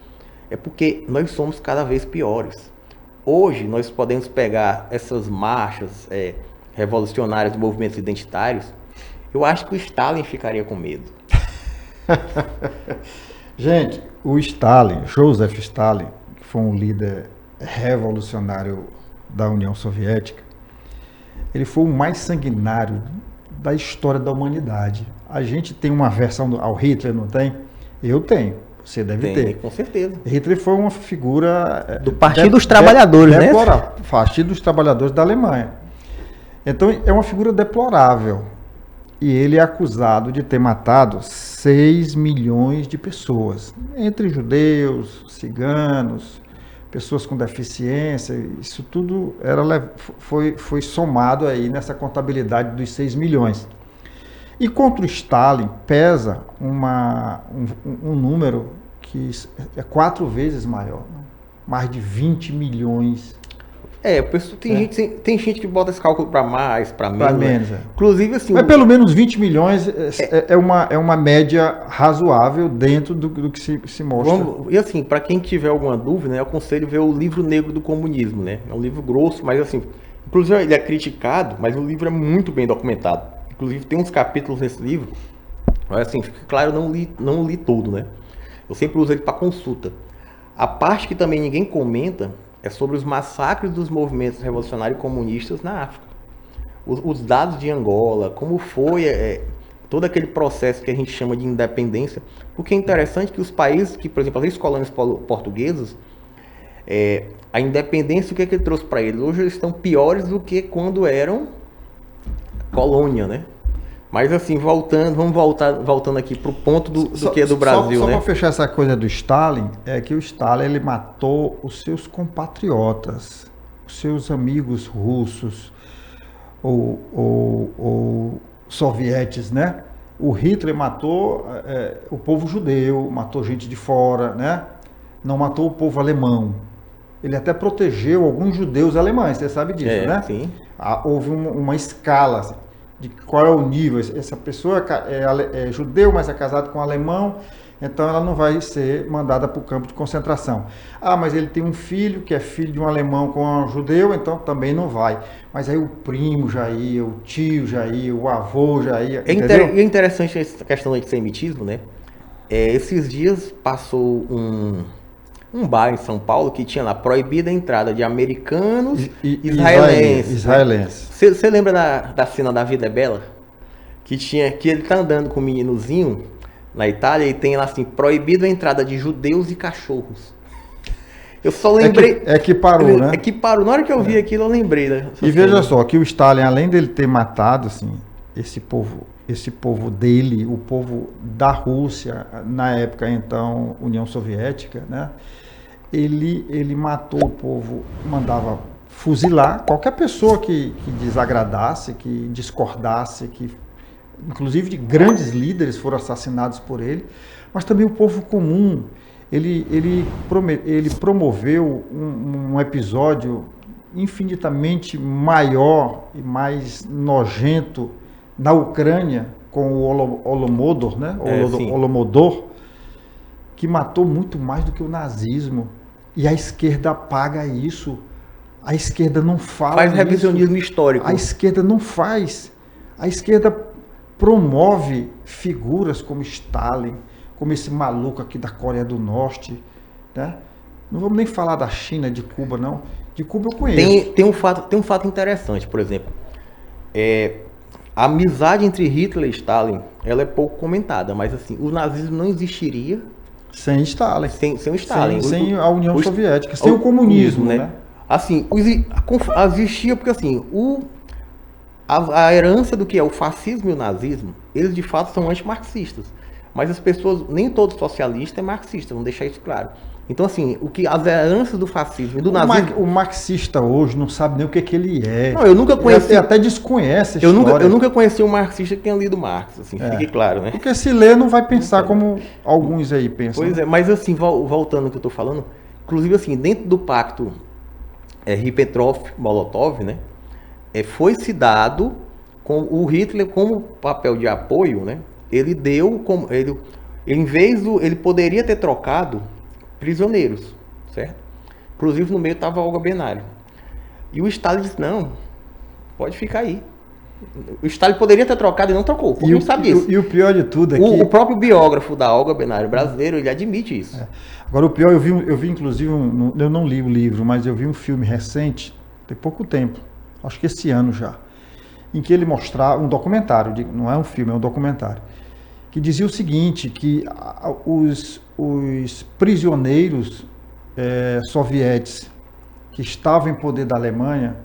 É porque nós somos cada vez piores. Hoje nós podemos pegar essas marchas revolucionárias de movimentos identitários, eu acho que o Stalin ficaria com medo. Gente, o Stalin, Joseph Stalin, que foi um líder revolucionário da União Soviética, ele foi o mais sanguinário da história da humanidade. A gente tem uma versão ao Hitler, não tem? Eu tenho. Você deve ter. Com certeza. Hitler foi uma figura do Partido dos Trabalhadores, né? Partido dos Trabalhadores da Alemanha. Então é uma figura deplorável. E ele é acusado de ter matado 6 milhões de pessoas, entre judeus, ciganos, pessoas com deficiência. Isso tudo foi somado aí nessa contabilidade dos 6 milhões. E contra o Stalin pesa um número que é 4 vezes maior, né? Mais de 20 milhões. Tem gente que bota esse cálculo para mais, para menos. Né? Inclusive, assim. Mas pelo menos 20 milhões é uma média razoável dentro do que se mostra. E assim, para quem tiver alguma dúvida, né, eu aconselho ver o Livro Negro do Comunismo, né? É um livro grosso, mas assim, inclusive ele é criticado, mas o livro é muito bem documentado. Inclusive tem uns capítulos nesse livro, mas assim, fica claro, eu não li todo, né? Eu sempre uso ele para consulta. A parte que também ninguém comenta é sobre os massacres dos movimentos revolucionários comunistas na África. Os dados de Angola, como foi todo aquele processo que a gente chama de independência. Porque é interessante que os países, que, por exemplo, as ex-colônias portuguesas, a independência, o que é que ele trouxe para eles? Hoje eles estão piores do que quando eram colônia, né? Mas assim, vamos voltando aqui para o ponto do que é do Brasil, só né? Só para fechar essa coisa do Stalin, é que o Stalin ele matou os seus compatriotas, os seus amigos russos ou sovietes, né? O Hitler matou o povo judeu, matou gente de fora, né? Não matou o povo alemão. Ele até protegeu alguns judeus alemães, você sabe disso, né? Sim. Houve uma escala, assim, de qual é o nível. Essa pessoa é judeu, mas é casado com um alemão, então ela não vai ser mandada para o campo de concentração. Ah, mas ele tem um filho que é filho de um alemão com um judeu, então também não vai. Mas aí o primo já ia, o tio já ia, o avô já ia. É interessante essa questão do antissemitismo, né? Esses dias passou um bar em São Paulo que tinha lá proibida a entrada de americanos e israelenses. Né? Você lembra da cena da Vida é Bela? Que ele tá andando com um meninozinho na Itália e tem lá assim, proibido a entrada de judeus e cachorros. Eu só lembrei... que parou, né? É que parou. Na hora que eu vi aquilo, eu lembrei. Né? E veja só, que o Stalin, além dele ter matado assim, esse povo dele, o povo da Rússia, na época então União Soviética, né? Ele matou o povo, mandava fuzilar qualquer pessoa que desagradasse, que discordasse, inclusive de grandes líderes foram assassinados por ele, mas também o povo comum. Ele promoveu um episódio infinitamente maior e mais nojento na Ucrânia com o Holodomor, né? Holodomor, que matou muito mais do que o nazismo. E a esquerda apaga isso. A esquerda não fala. Faz revisionismo histórico. A esquerda não faz. A esquerda promove figuras como Stalin, como esse maluco aqui da Coreia do Norte, né? Não vamos nem falar da China, de Cuba, não. De Cuba eu conheço. Tem um fato interessante, por exemplo. A amizade entre Hitler e Stalin, ela é pouco comentada, mas assim, o nazismo não existiria sem Stalin. Sem o Stalin. Sem a União Soviética, sem o comunismo, né? Assim, existia porque assim, a herança do que é o fascismo e o nazismo, eles de fato são antimarxistas. Mas as pessoas, nem todo socialista é marxista, vamos deixar isso claro. Então, assim, as heranças do fascismo e do nazismo... O marxista hoje não sabe nem o que ele é. Não, eu nunca conheci... Ele até desconhece a história. Eu nunca conheci um marxista que tenha lido Marx, assim, fique claro, né? Porque se lê, não vai pensar como alguns aí pensam. Pois é, mas assim, voltando ao que eu estou falando, inclusive assim, dentro do pacto Ribbentrop-Molotov, né? Foi-se dado com o Hitler como papel de apoio, né? Ele deu, ele poderia ter trocado prisioneiros, certo? Inclusive no meio estava Olga Benário. E o Stalin disse, não, pode ficar aí. O Stalin poderia ter trocado e não trocou, porque a gente sabe disso. E o pior de tudo é que... O próprio biógrafo da Olga Benário brasileiro, ele admite isso. Agora, o pior, eu vi inclusive, eu não li o livro, mas eu vi um filme recente, tem pouco tempo, acho que esse ano já, em que ele mostrava, um documentário, não é um filme, é um documentário, que dizia o seguinte, que os prisioneiros sovietes que estavam em poder da Alemanha,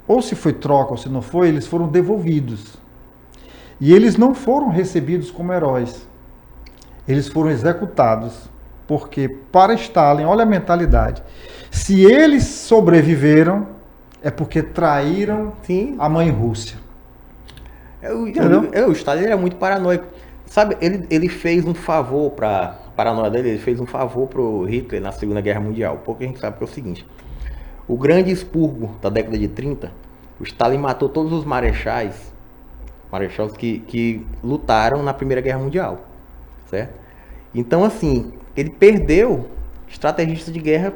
ou se foi troca ou se não foi, eles foram devolvidos. E eles não foram recebidos como heróis. Eles foram executados. Porque para Stalin, olha a mentalidade, se eles sobreviveram, é porque traíram a mãe Rússia. O Stalin era muito paranoico. Sabe, ele fez um favor para a paranoia dele, ele fez um favor para o Hitler na Segunda Guerra Mundial. Porque a gente sabe que é o seguinte, o grande expurgo da década de 30, o Stalin matou todos os marechais que lutaram na Primeira Guerra Mundial, certo? Então, assim, ele perdeu estrategistas de guerra,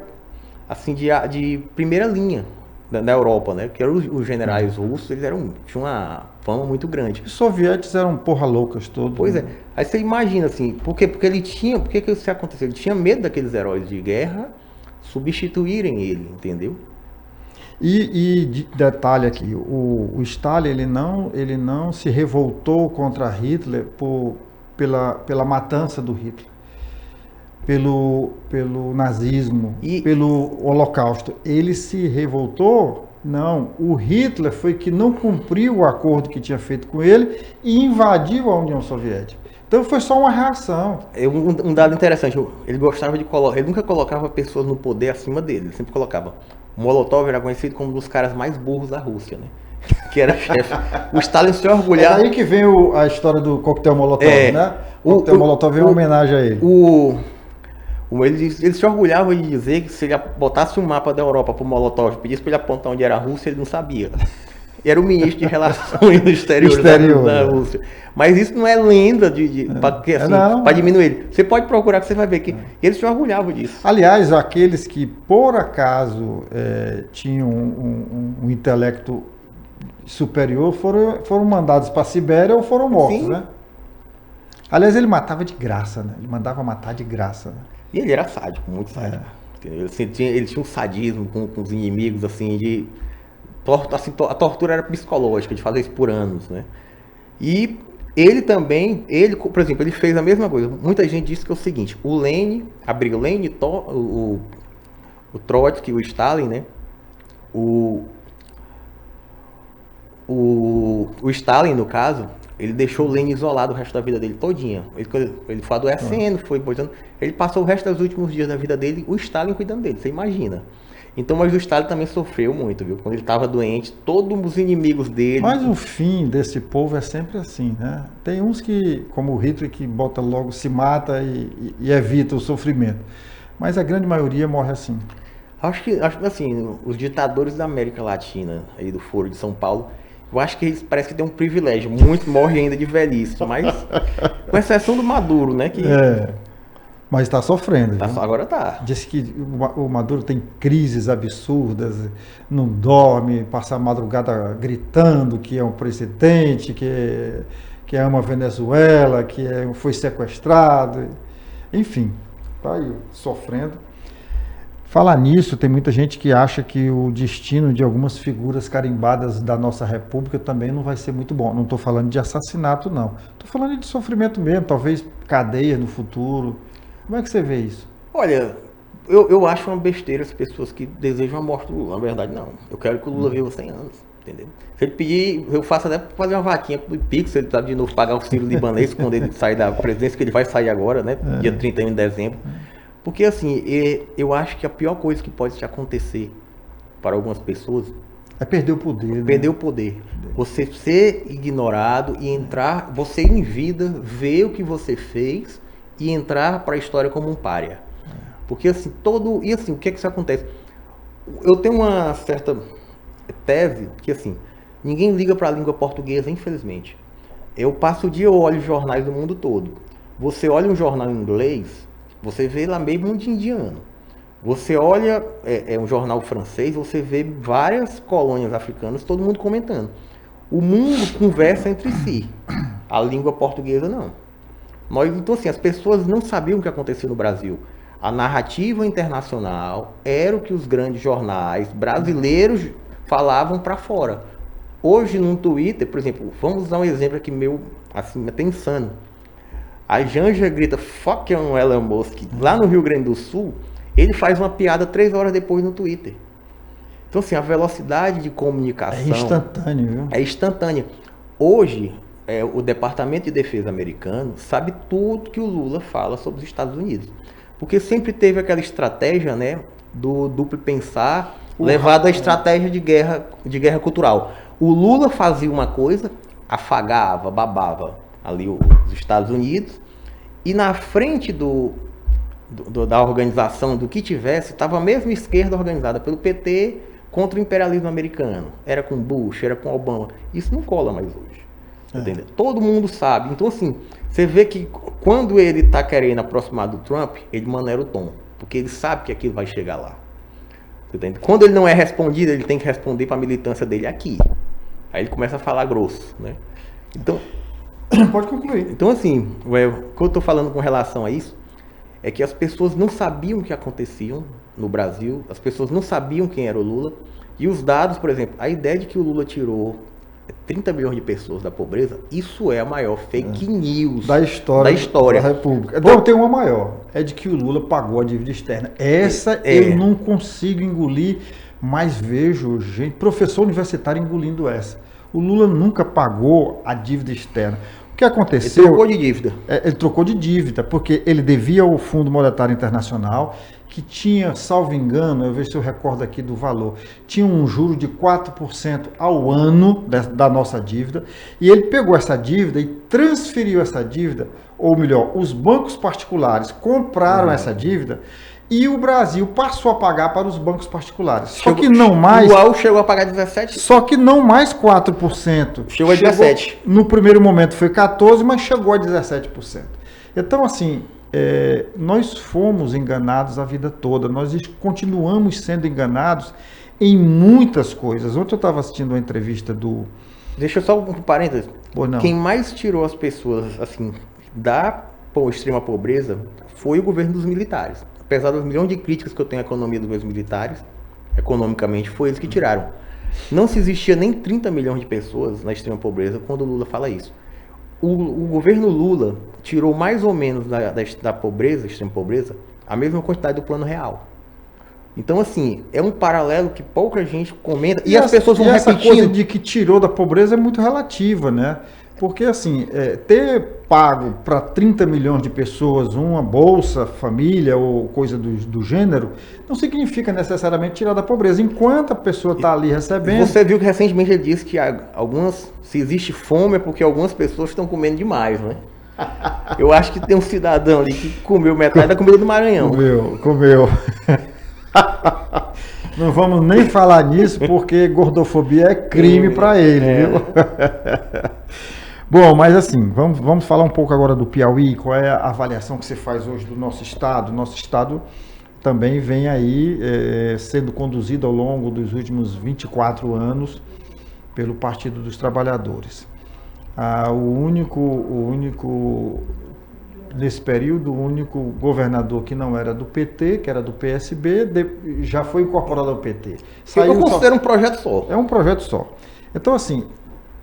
assim, de primeira linha da Europa, né? Que eram os generais russos, eles tinham uma fama muito grande. Os soviéticos eram porra loucas todos. Pois né? é. Aí você imagina, assim, por quê? Porque por que isso aconteceu? Ele tinha medo daqueles heróis de guerra substituírem ele, entendeu? E detalhe aqui, o Stalin ele não se revoltou contra Hitler pela matança do Hitler, pelo nazismo, pelo Holocausto. Ele se revoltou, não, o Hitler foi que não cumpriu o acordo que tinha feito com ele e invadiu a União Soviética. Então foi só uma reação. Um dado interessante, ele gostava de colocar, ele nunca colocava pessoas no poder acima dele, ele sempre colocava. O Molotov era conhecido como um dos caras mais burros da Rússia, né? Que era chefe. O Stalin se orgulhava. É daí que vem a história do coquetel Molotov, né? O coquetel Molotov é uma homenagem a ele. Ele se orgulhava de dizer que se ele botasse um mapa da Europa pro Molotov, pedisse para ele apontar onde era a Rússia, ele não sabia. Era o ministro de Relações Exteriores da Rússia. Mas isso não é lenda para diminuir ele. Você pode procurar que você vai ver que ele se orgulhava disso. Aliás, aqueles que por acaso tinham um intelecto superior foram mandados para a Sibéria ou foram mortos, né? Aliás, ele matava de graça, né? Ele mandava matar de graça. Né? E ele era sádico, muito sádico. Ele tinha um sadismo com os inimigos, assim, a tortura era psicológica, de fazer isso por anos, né? E ele também, por exemplo, ele fez a mesma coisa. Muita gente disse que é o seguinte, o Trotsky, o Stalin, né? O Stalin, no caso, ele deixou o Lenin isolado o resto da vida dele todinha. Ele foi adoecendo, ele passou o resto dos últimos dias da vida dele, o Stalin cuidando dele, você imagina. Então, mas o Stalin também sofreu muito, viu? Quando ele estava doente, todos os inimigos dele... Mas o fim desse povo é sempre assim, né? Tem uns que, como o Hitler, que bota logo, se mata e evita o sofrimento. Mas a grande maioria morre assim. Acho que assim, os ditadores da América Latina, aí do Foro de São Paulo, eu acho que eles parecem que têm um privilégio. Muitos morrem ainda de velhice, mas com exceção do Maduro, né? Mas está sofrendo. Agora está. Diz que o Maduro tem crises absurdas, não dorme, passa a madrugada gritando que é um presidente, que ama a Venezuela, que foi sequestrado. Enfim, está aí sofrendo. Falar nisso, tem muita gente que acha que o destino de algumas figuras carimbadas da nossa república também não vai ser muito bom. Não estou falando de assassinato, não. Estou falando de sofrimento mesmo, talvez cadeia no futuro. Como é que você vê isso? Olha, eu acho uma besteira as pessoas que desejam a morte do Lula. Na verdade, não. Eu quero que o Lula viva 100 anos, entendeu? Se ele pedir, eu faço até para fazer uma vaquinha pro Pix, se ele tá de novo pagar o auxílio libanês quando ele sair da presidência, que ele vai sair agora, né? Dia 31 de dezembro. Porque, assim, eu acho que a pior coisa que pode te acontecer para algumas pessoas... é perder o poder. Perder o poder. Você ser ignorado e entrar... Você, em vida, ver o que você fez e entrar para a história como um pária. Porque, assim, E, assim, o que é que isso acontece? Eu tenho uma certa tese que, assim, ninguém liga para a língua portuguesa, infelizmente. Eu passo o dia, eu olho jornais do mundo todo. Você olha um jornal em inglês... Você vê lá meio mundo indiano. Você olha um jornal francês, você vê várias colônias africanas, todo mundo comentando. O mundo conversa entre si. A língua portuguesa não. Então, assim, as pessoas não sabiam o que acontecia no Brasil. A narrativa internacional era o que os grandes jornais brasileiros falavam para fora. Hoje, no Twitter, por exemplo, vamos usar um exemplo aqui meu, assim, até insano. A Janja grita "fuck on Elon Musk" lá no Rio Grande do Sul, ele faz uma piada 3 horas depois no Twitter. Então, assim, a velocidade de comunicação... É instantâneo, viu? É instantânea. Hoje, o Departamento de Defesa americano sabe tudo que o Lula fala sobre os Estados Unidos. Porque sempre teve aquela estratégia, né, do duplo pensar, levado à estratégia de guerra cultural. O Lula fazia uma coisa, afagava, babava ali os Estados Unidos, e na frente da organização, do que tivesse, estava a mesma esquerda organizada pelo PT contra o imperialismo americano. Era com Bush, era com Obama. Isso não cola mais hoje. Entendeu? Todo mundo sabe. Então, assim, você vê que quando ele está querendo aproximar do Trump, ele maneira o tom. Porque ele sabe que aquilo vai chegar lá. Entendeu? Quando ele não é respondido, ele tem que responder para a militância dele aqui. Aí ele começa a falar grosso, né? Então, pode concluir. Então, assim, o que eu estou falando com relação a isso é que as pessoas não sabiam o que acontecia no Brasil, as pessoas não sabiam quem era o Lula, e os dados, por exemplo, a ideia de que o Lula tirou 30 milhões de pessoas da pobreza, isso é a maior fake news da história da República. Então, tem uma maior, é de que o Lula pagou a dívida externa. Essa eu não consigo engolir, mas vejo gente, professor universitário engolindo essa. O Lula nunca pagou a dívida externa. O que aconteceu? Ele trocou de dívida. Ele trocou de dívida, porque ele devia ao Fundo Monetário Internacional, que tinha, salvo engano, eu vejo se eu recordo aqui do valor, tinha um juro de 4% ao ano da nossa dívida, e ele pegou essa dívida e transferiu essa dívida, ou melhor, os bancos particulares compraram essa dívida, e o Brasil passou a pagar para os bancos particulares. Só que não mais... O UOL chegou a pagar 17%. Só que não mais 4%. Chegou a 17%. No primeiro momento foi 14%, mas chegou a 17%. Então, assim, nós fomos enganados a vida toda. Nós continuamos sendo enganados em muitas coisas. Ontem eu estava assistindo uma entrevista do... Deixa eu só um parênteses. Não. Quem mais tirou as pessoas, assim, da extrema pobreza foi o governo dos militares. Apesar dos milhões de críticas que eu tenho à economia dos meus militares, economicamente foi eles que tiraram. Não se existia nem 30 milhões de pessoas na extrema pobreza quando o Lula fala isso. O governo Lula tirou mais ou menos da pobreza, extrema pobreza, a mesma quantidade do Plano Real. Então, assim, é um paralelo que pouca gente comenta e as pessoas vão repetindo. Essa coisa de que tirou da pobreza é muito relativa, né? Porque, assim, ter pago para 30 milhões de pessoas uma Bolsa Família ou coisa do gênero, não significa necessariamente tirar da pobreza. Enquanto a pessoa está ali recebendo... Você viu que recentemente ele disse que se existe fome é porque algumas pessoas estão comendo demais, né? Eu acho que tem um cidadão ali que comeu metade da comida do Maranhão. Comeu. Não vamos nem falar nisso, porque gordofobia é crime para ele, viu? Bom, mas assim, vamos falar um pouco agora do Piauí. Qual é a avaliação que você faz hoje do nosso estado? Nosso estado também vem aí sendo conduzido ao longo dos últimos 24 anos pelo Partido dos Trabalhadores. Nesse período, o único governador que não era do PT, que era do PSB, já foi incorporado ao PT. Eu considero um projeto só. É um projeto só. Então, assim,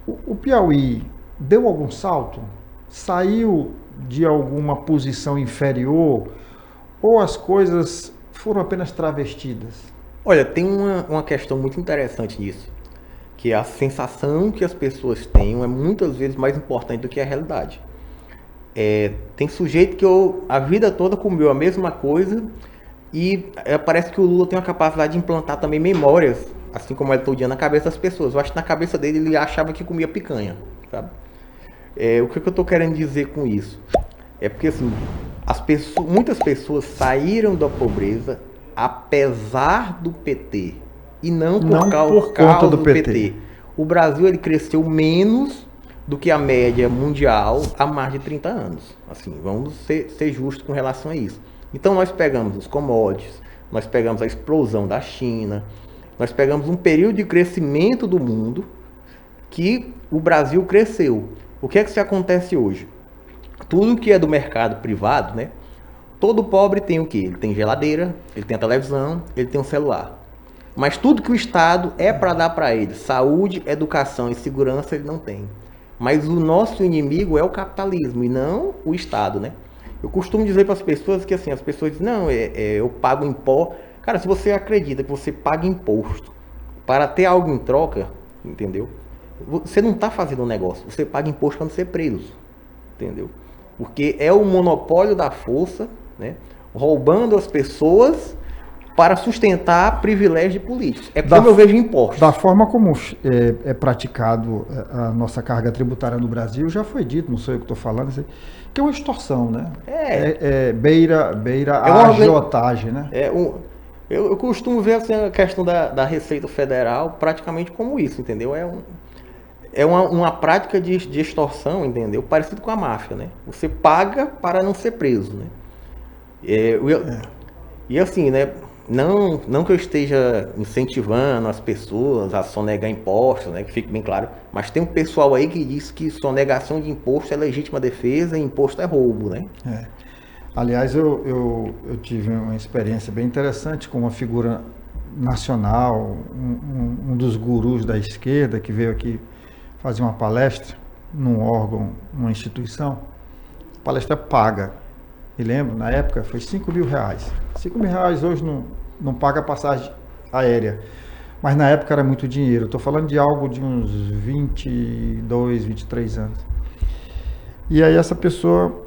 o Piauí deu algum salto? Saiu de alguma posição inferior? Ou as coisas foram apenas travestidas? Olha, tem uma questão muito interessante nisso, que a sensação que as pessoas têm é muitas vezes mais importante do que a realidade. Tem sujeito que a vida toda comeu a mesma coisa e parece que o Lula tem a capacidade de implantar também memórias, assim como ele todo dia na cabeça das pessoas. Eu acho que na cabeça dele ele achava que comia picanha, sabe? O que eu estou querendo dizer com isso? É porque assim, muitas pessoas saíram da pobreza apesar do PT e não por causa do PT. O Brasil ele cresceu menos do que a média mundial há mais de 30 anos. Assim, vamos ser justos com relação a isso. Então nós pegamos os commodities, nós pegamos a explosão da China, nós pegamos um período de crescimento do mundo que o Brasil cresceu. O que é que acontece hoje? Tudo que é do mercado privado, né? Todo pobre tem o quê? Ele tem geladeira, ele tem a televisão, ele tem um celular. Mas tudo que o Estado é para dar para ele, saúde, educação e segurança, ele não tem. Mas o nosso inimigo é o capitalismo e não o Estado, né? Eu costumo dizer para as pessoas que assim, as pessoas dizem, não, eu pago imposto. Cara, se você acredita que você paga imposto para ter algo em troca, entendeu? Você não está fazendo um negócio, você paga imposto para não ser preso, entendeu? Porque é o monopólio da força, né? Roubando as pessoas para sustentar privilégio de políticos. É como eu vejo impostos. Da forma como é praticado a nossa carga tributária no Brasil, já foi dito, não sou eu que estou falando, que é uma extorsão, né? Beira a agiotagem, né? Eu costumo ver assim, a questão da Receita Federal praticamente como isso, entendeu? É uma prática de extorsão, entendeu? Parecido com a máfia, né? Você paga para não ser preso, né? E assim, né? Não que eu esteja incentivando as pessoas a sonegar impostos, né? Que fique bem claro. Mas tem um pessoal aí que diz que sonegação de imposto é legítima defesa e imposto é roubo, né? Aliás, eu tive uma experiência bem interessante com uma figura nacional, um dos gurus da esquerda que veio aqui fazer uma palestra num órgão, numa instituição. Palestra paga. Me lembro, na época foi R$5.000. R$5.000 hoje não paga passagem aérea. Mas na época era muito dinheiro. Estou falando de algo de uns 22, 23 anos. E aí essa pessoa,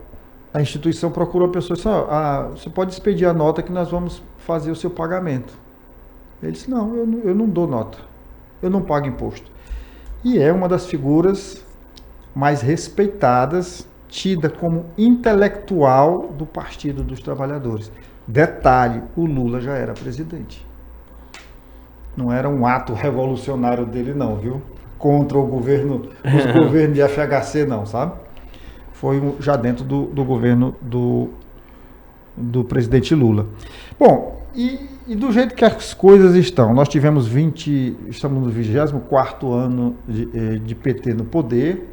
a instituição procurou a pessoa e disse, você pode expedir a nota que nós vamos fazer o seu pagamento. Ele disse, não, eu não dou nota. Eu não pago imposto. E é uma das figuras mais respeitadas, tida como intelectual do Partido dos Trabalhadores. Detalhe, o Lula já era presidente. Não era um ato revolucionário dele não, viu? Contra o governo, os governos de FHC não, sabe? Foi já dentro do governo do presidente Lula. Bom, e do jeito que as coisas estão, nós tivemos estamos no 24º ano de PT no poder,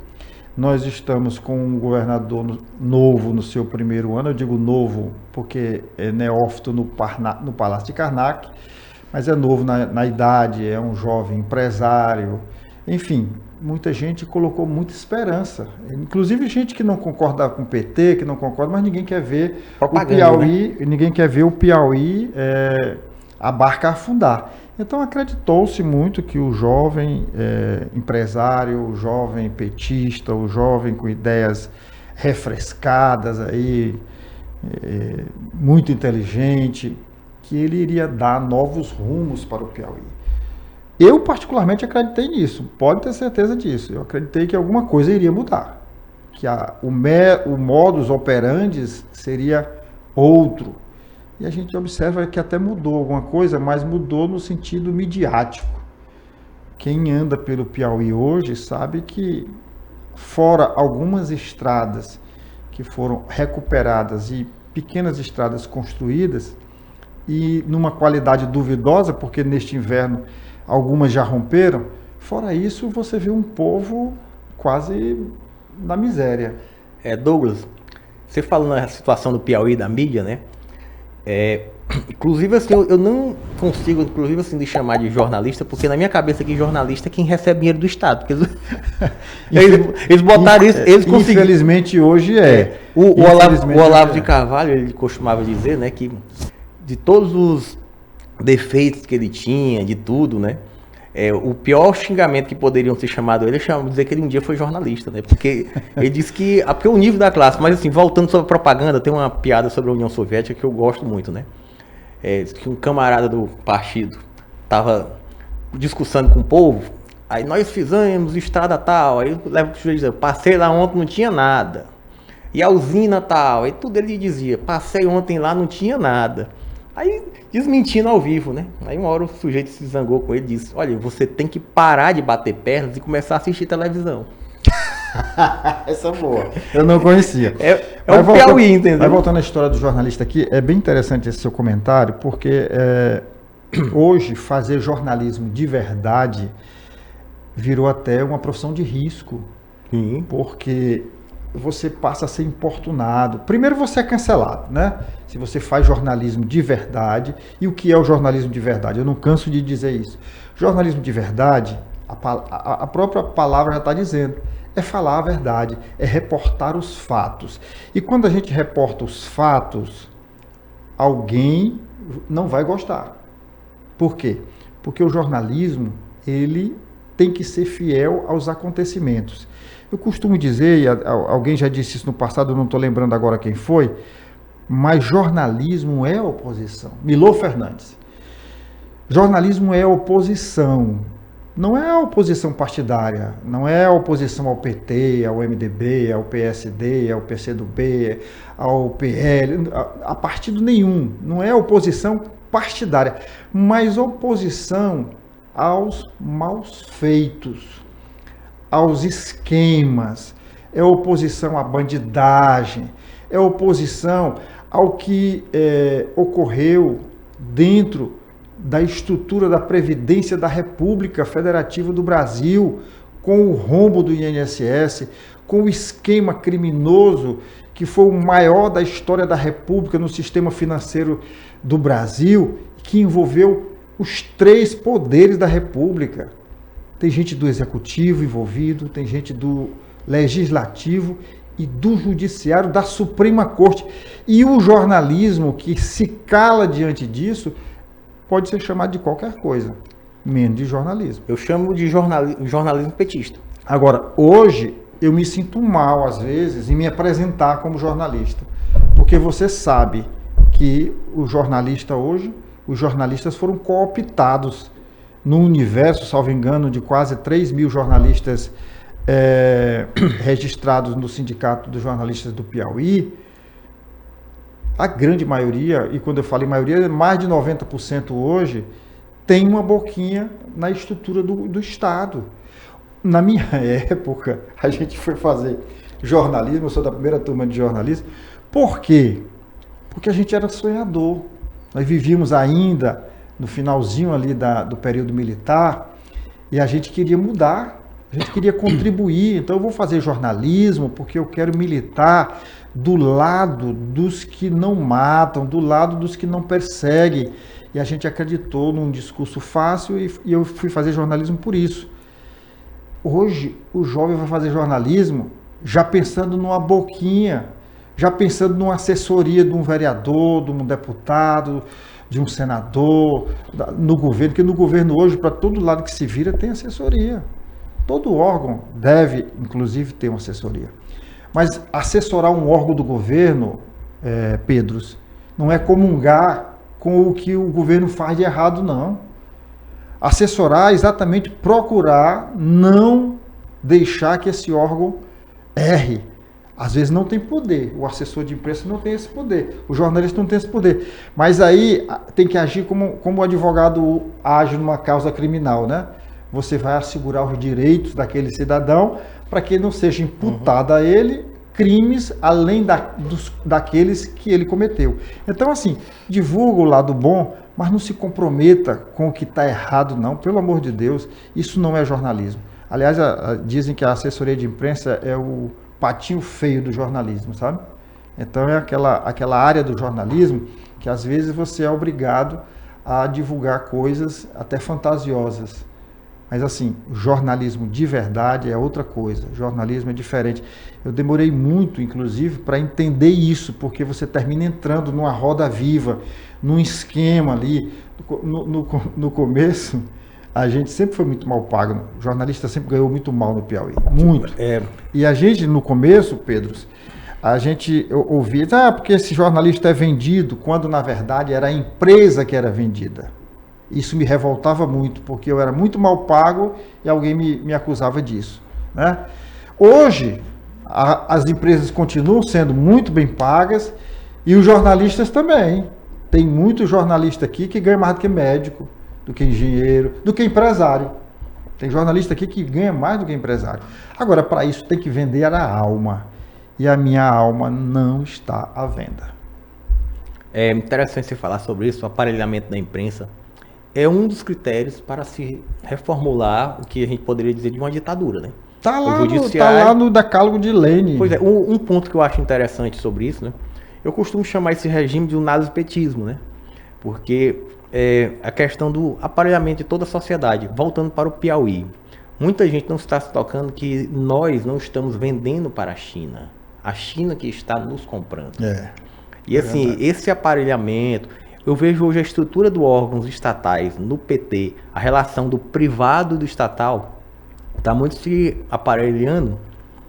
nós estamos com um governador novo no seu primeiro ano, eu digo novo porque é neófito no Palácio de Karnak, mas é novo na idade, é um jovem empresário, enfim, muita gente colocou muita esperança, inclusive gente que não concorda com o PT, que não concorda, mas ninguém quer ver o Piauí, né? Ninguém quer ver o Piauí a barca afundar. Então acreditou-se muito que o jovem empresário, o jovem petista, o jovem com ideias refrescadas, aí, muito inteligente, que ele iria dar novos rumos para o Piauí. Eu particularmente acreditei nisso, pode ter certeza disso. Eu acreditei que alguma coisa iria mudar, que o modus operandi seria outro. E a gente observa que até mudou alguma coisa, mas mudou no sentido midiático. Quem anda pelo Piauí hoje sabe que, fora algumas estradas que foram recuperadas e pequenas estradas construídas, e numa qualidade duvidosa, porque neste inverno algumas já romperam, fora isso você vê um povo quase na miséria. Douglas, você falando na situação do Piauí, da mídia, né? Inclusive assim, eu não consigo, inclusive assim, de chamar de jornalista, porque na minha cabeça aqui jornalista é quem recebe dinheiro do Estado, porque eles botaram isso, eles conseguiram. Infelizmente hoje o Olavo de Carvalho, ele costumava dizer, né, que de todos os defeitos que ele tinha, de tudo, né, o pior xingamento que poderiam ser chamado ele é dizer que ele um dia foi jornalista, né? Porque ele disse que... Porque o nível da classe... Mas assim, voltando sobre a propaganda, tem uma piada sobre a União Soviética que eu gosto muito, né? Diz que um camarada do partido estava discussando com o povo, aí nós fizemos estrada tal, aí leva o sujeito dizer, passei lá ontem, não tinha nada. E a usina tal, aí tudo ele dizia, passei ontem lá, não tinha nada. Aí, desmentindo ao vivo, né? Aí uma hora o sujeito se zangou com ele e disse, olha, você tem que parar de bater pernas e começar a assistir televisão. Essa é boa. Eu não conhecia. O Piauí, entendeu? Mas voltando à história do jornalista aqui, é bem interessante esse seu comentário, porque hoje fazer jornalismo de verdade virou até uma profissão de risco, Sim. porque você passa a ser importunado. Primeiro você é cancelado, né? Se você faz jornalismo de verdade. E o que é o jornalismo de verdade? Eu não canso de dizer isso. Jornalismo de verdade, a própria palavra já está dizendo, é falar a verdade, é reportar os fatos. E quando a gente reporta os fatos, alguém não vai gostar. Por quê? Porque o jornalismo, ele tem que ser fiel aos acontecimentos. Eu costumo dizer, e alguém já disse isso no passado, eu não estou lembrando agora quem foi, mas jornalismo é oposição. Milor Fernandes. Jornalismo é oposição. Não é a oposição partidária, não é a oposição ao PT, ao MDB, ao PSD, ao PCdoB, ao PL, a partido nenhum. Não é oposição partidária, mas oposição aos maus feitos, aos esquemas, é oposição à bandidagem, é oposição ao que ocorreu dentro da estrutura da Previdência da República Federativa do Brasil, com o rombo do INSS, com o esquema criminoso que foi o maior da história da República no sistema financeiro do Brasil, que envolveu os 3 poderes da República. Tem gente do Executivo envolvido, tem gente do Legislativo e do Judiciário, da Suprema Corte. E o jornalismo que se cala diante disso pode ser chamado de qualquer coisa, menos de jornalismo. Eu chamo de jornalismo petista. Agora, hoje, eu me sinto mal, às vezes, em me apresentar como jornalista. Porque você sabe que o jornalista hoje, os jornalistas foram cooptados no universo, salvo engano, de quase 3 mil jornalistas registrados no Sindicato dos Jornalistas do Piauí. A grande maioria, e quando eu falo em maioria, mais de 90% hoje, tem uma boquinha na estrutura do Estado. Na minha época, a gente foi fazer jornalismo, eu sou da primeira turma de jornalismo. Por quê? Porque a gente era sonhador. Nós vivíamos ainda no finalzinho ali do período militar e a gente queria mudar, a gente queria contribuir. Então eu vou fazer jornalismo porque eu quero militar do lado dos que não matam, do lado dos que não perseguem. E a gente acreditou num discurso fácil e eu fui fazer jornalismo por isso. Hoje, o jovem vai fazer jornalismo já pensando numa boquinha, já pensando numa assessoria de um vereador, de um deputado, de um senador, no governo, porque no governo hoje, para todo lado que se vira, tem assessoria. Todo órgão deve, inclusive, ter uma assessoria. Mas assessorar um órgão do governo, Pedros, não é comungar com o que o governo faz de errado, não. Assessorar é exatamente procurar não deixar que esse órgão erre. Às vezes não tem poder, o assessor de imprensa não tem esse poder, o jornalista não tem esse poder. Mas aí tem que agir como o advogado age numa causa criminal, né? Você vai assegurar os direitos daquele cidadão para que não seja imputado a ele crimes além daqueles que ele cometeu. Então, assim, divulga o lado bom, mas não se comprometa com o que está errado, não. Pelo amor de Deus, isso não é jornalismo. Aliás, dizem que a assessoria de imprensa é o patinho feio do jornalismo, sabe? Então, é aquela área do jornalismo que, às vezes, você é obrigado a divulgar coisas até fantasiosas. Mas assim, jornalismo de verdade é outra coisa, jornalismo é diferente. Eu demorei muito, inclusive, para entender isso, porque você termina entrando numa roda viva, num esquema ali. No começo, a gente sempre foi muito mal pago, o jornalista sempre ganhou muito mal no Piauí, muito. E a gente, no começo, Pedro, a gente ouvia, porque esse jornalista é vendido, quando na verdade era a empresa que era vendida. Isso me revoltava muito, porque eu era muito mal pago e alguém me acusava disso, né? Hoje, as empresas continuam sendo muito bem pagas e os jornalistas também. Tem muito jornalista aqui que ganha mais do que médico, do que engenheiro, do que empresário. Tem jornalista aqui que ganha mais do que empresário. Agora, para isso, tem que vender a alma. E a minha alma não está à venda. É interessante você falar sobre isso, o aparelhamento da imprensa. é um dos critérios para se reformular o que a gente poderia dizer de uma ditadura, né? Tá O lá, judiciário- tá lá no decálogo de Lênin. Pois é, um ponto que eu acho interessante sobre isso, né? Eu costumo chamar esse regime de um nazispetismo, né? Porque a questão do aparelhamento de toda a sociedade, voltando para o Piauí, muita gente não está se tocando que nós não estamos vendendo para a China que está nos comprando. E assim, verdade. esse aparelhamento, eu vejo hoje a estrutura dos órgãos estatais no PT, a relação do privado e do estatal, está muito se aparelhando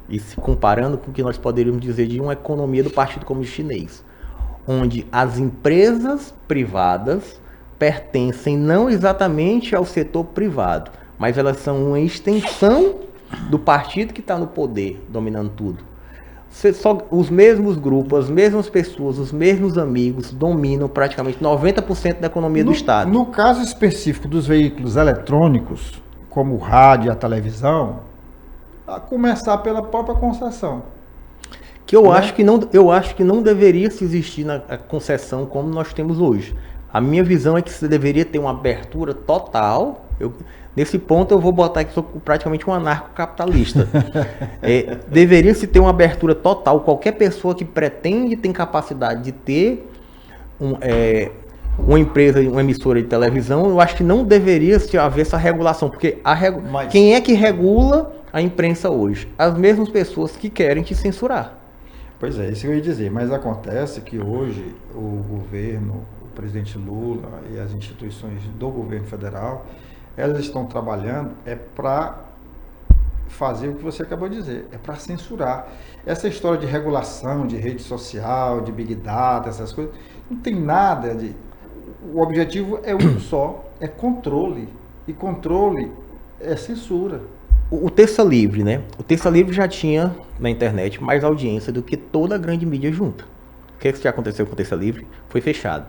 e se comparando com o que nós poderíamos dizer de uma economia do Partido Comunista Chinês, onde as empresas privadas pertencem não exatamente ao setor privado, mas elas são uma extensão do partido que está no poder, dominando tudo. Os mesmos grupos, as mesmas pessoas, os mesmos amigos dominam praticamente 90% da economia do Estado. No caso específico dos veículos eletrônicos, como o rádio e a televisão, a começar pela própria concessão. Que eu acho que não deveria se existir na concessão como nós temos hoje. A minha visão é que se deveria ter uma abertura total. Nesse ponto eu vou botar aqui, sou praticamente um anarcocapitalista. Deveria se ter uma abertura total. Qualquer pessoa que pretende tem capacidade de ter uma empresa, uma emissora de televisão, eu acho que não deveria se haver essa regulação, porque quem é que regula a imprensa hoje? As mesmas pessoas que querem te censurar. Pois é, isso que eu ia dizer, mas acontece que hoje o governo, o presidente Lula e as instituições do governo federal, elas estão trabalhando para fazer o que você acabou de dizer, é para censurar. Essa história de regulação, de rede social, de Big Data, essas coisas, não tem nada de... O objetivo é um só, é controle. E controle é censura. O Terça Livre, né? O Terça Livre já tinha na internet mais audiência do que toda a grande mídia junta. O que já aconteceu com o Terça Livre? Foi fechado.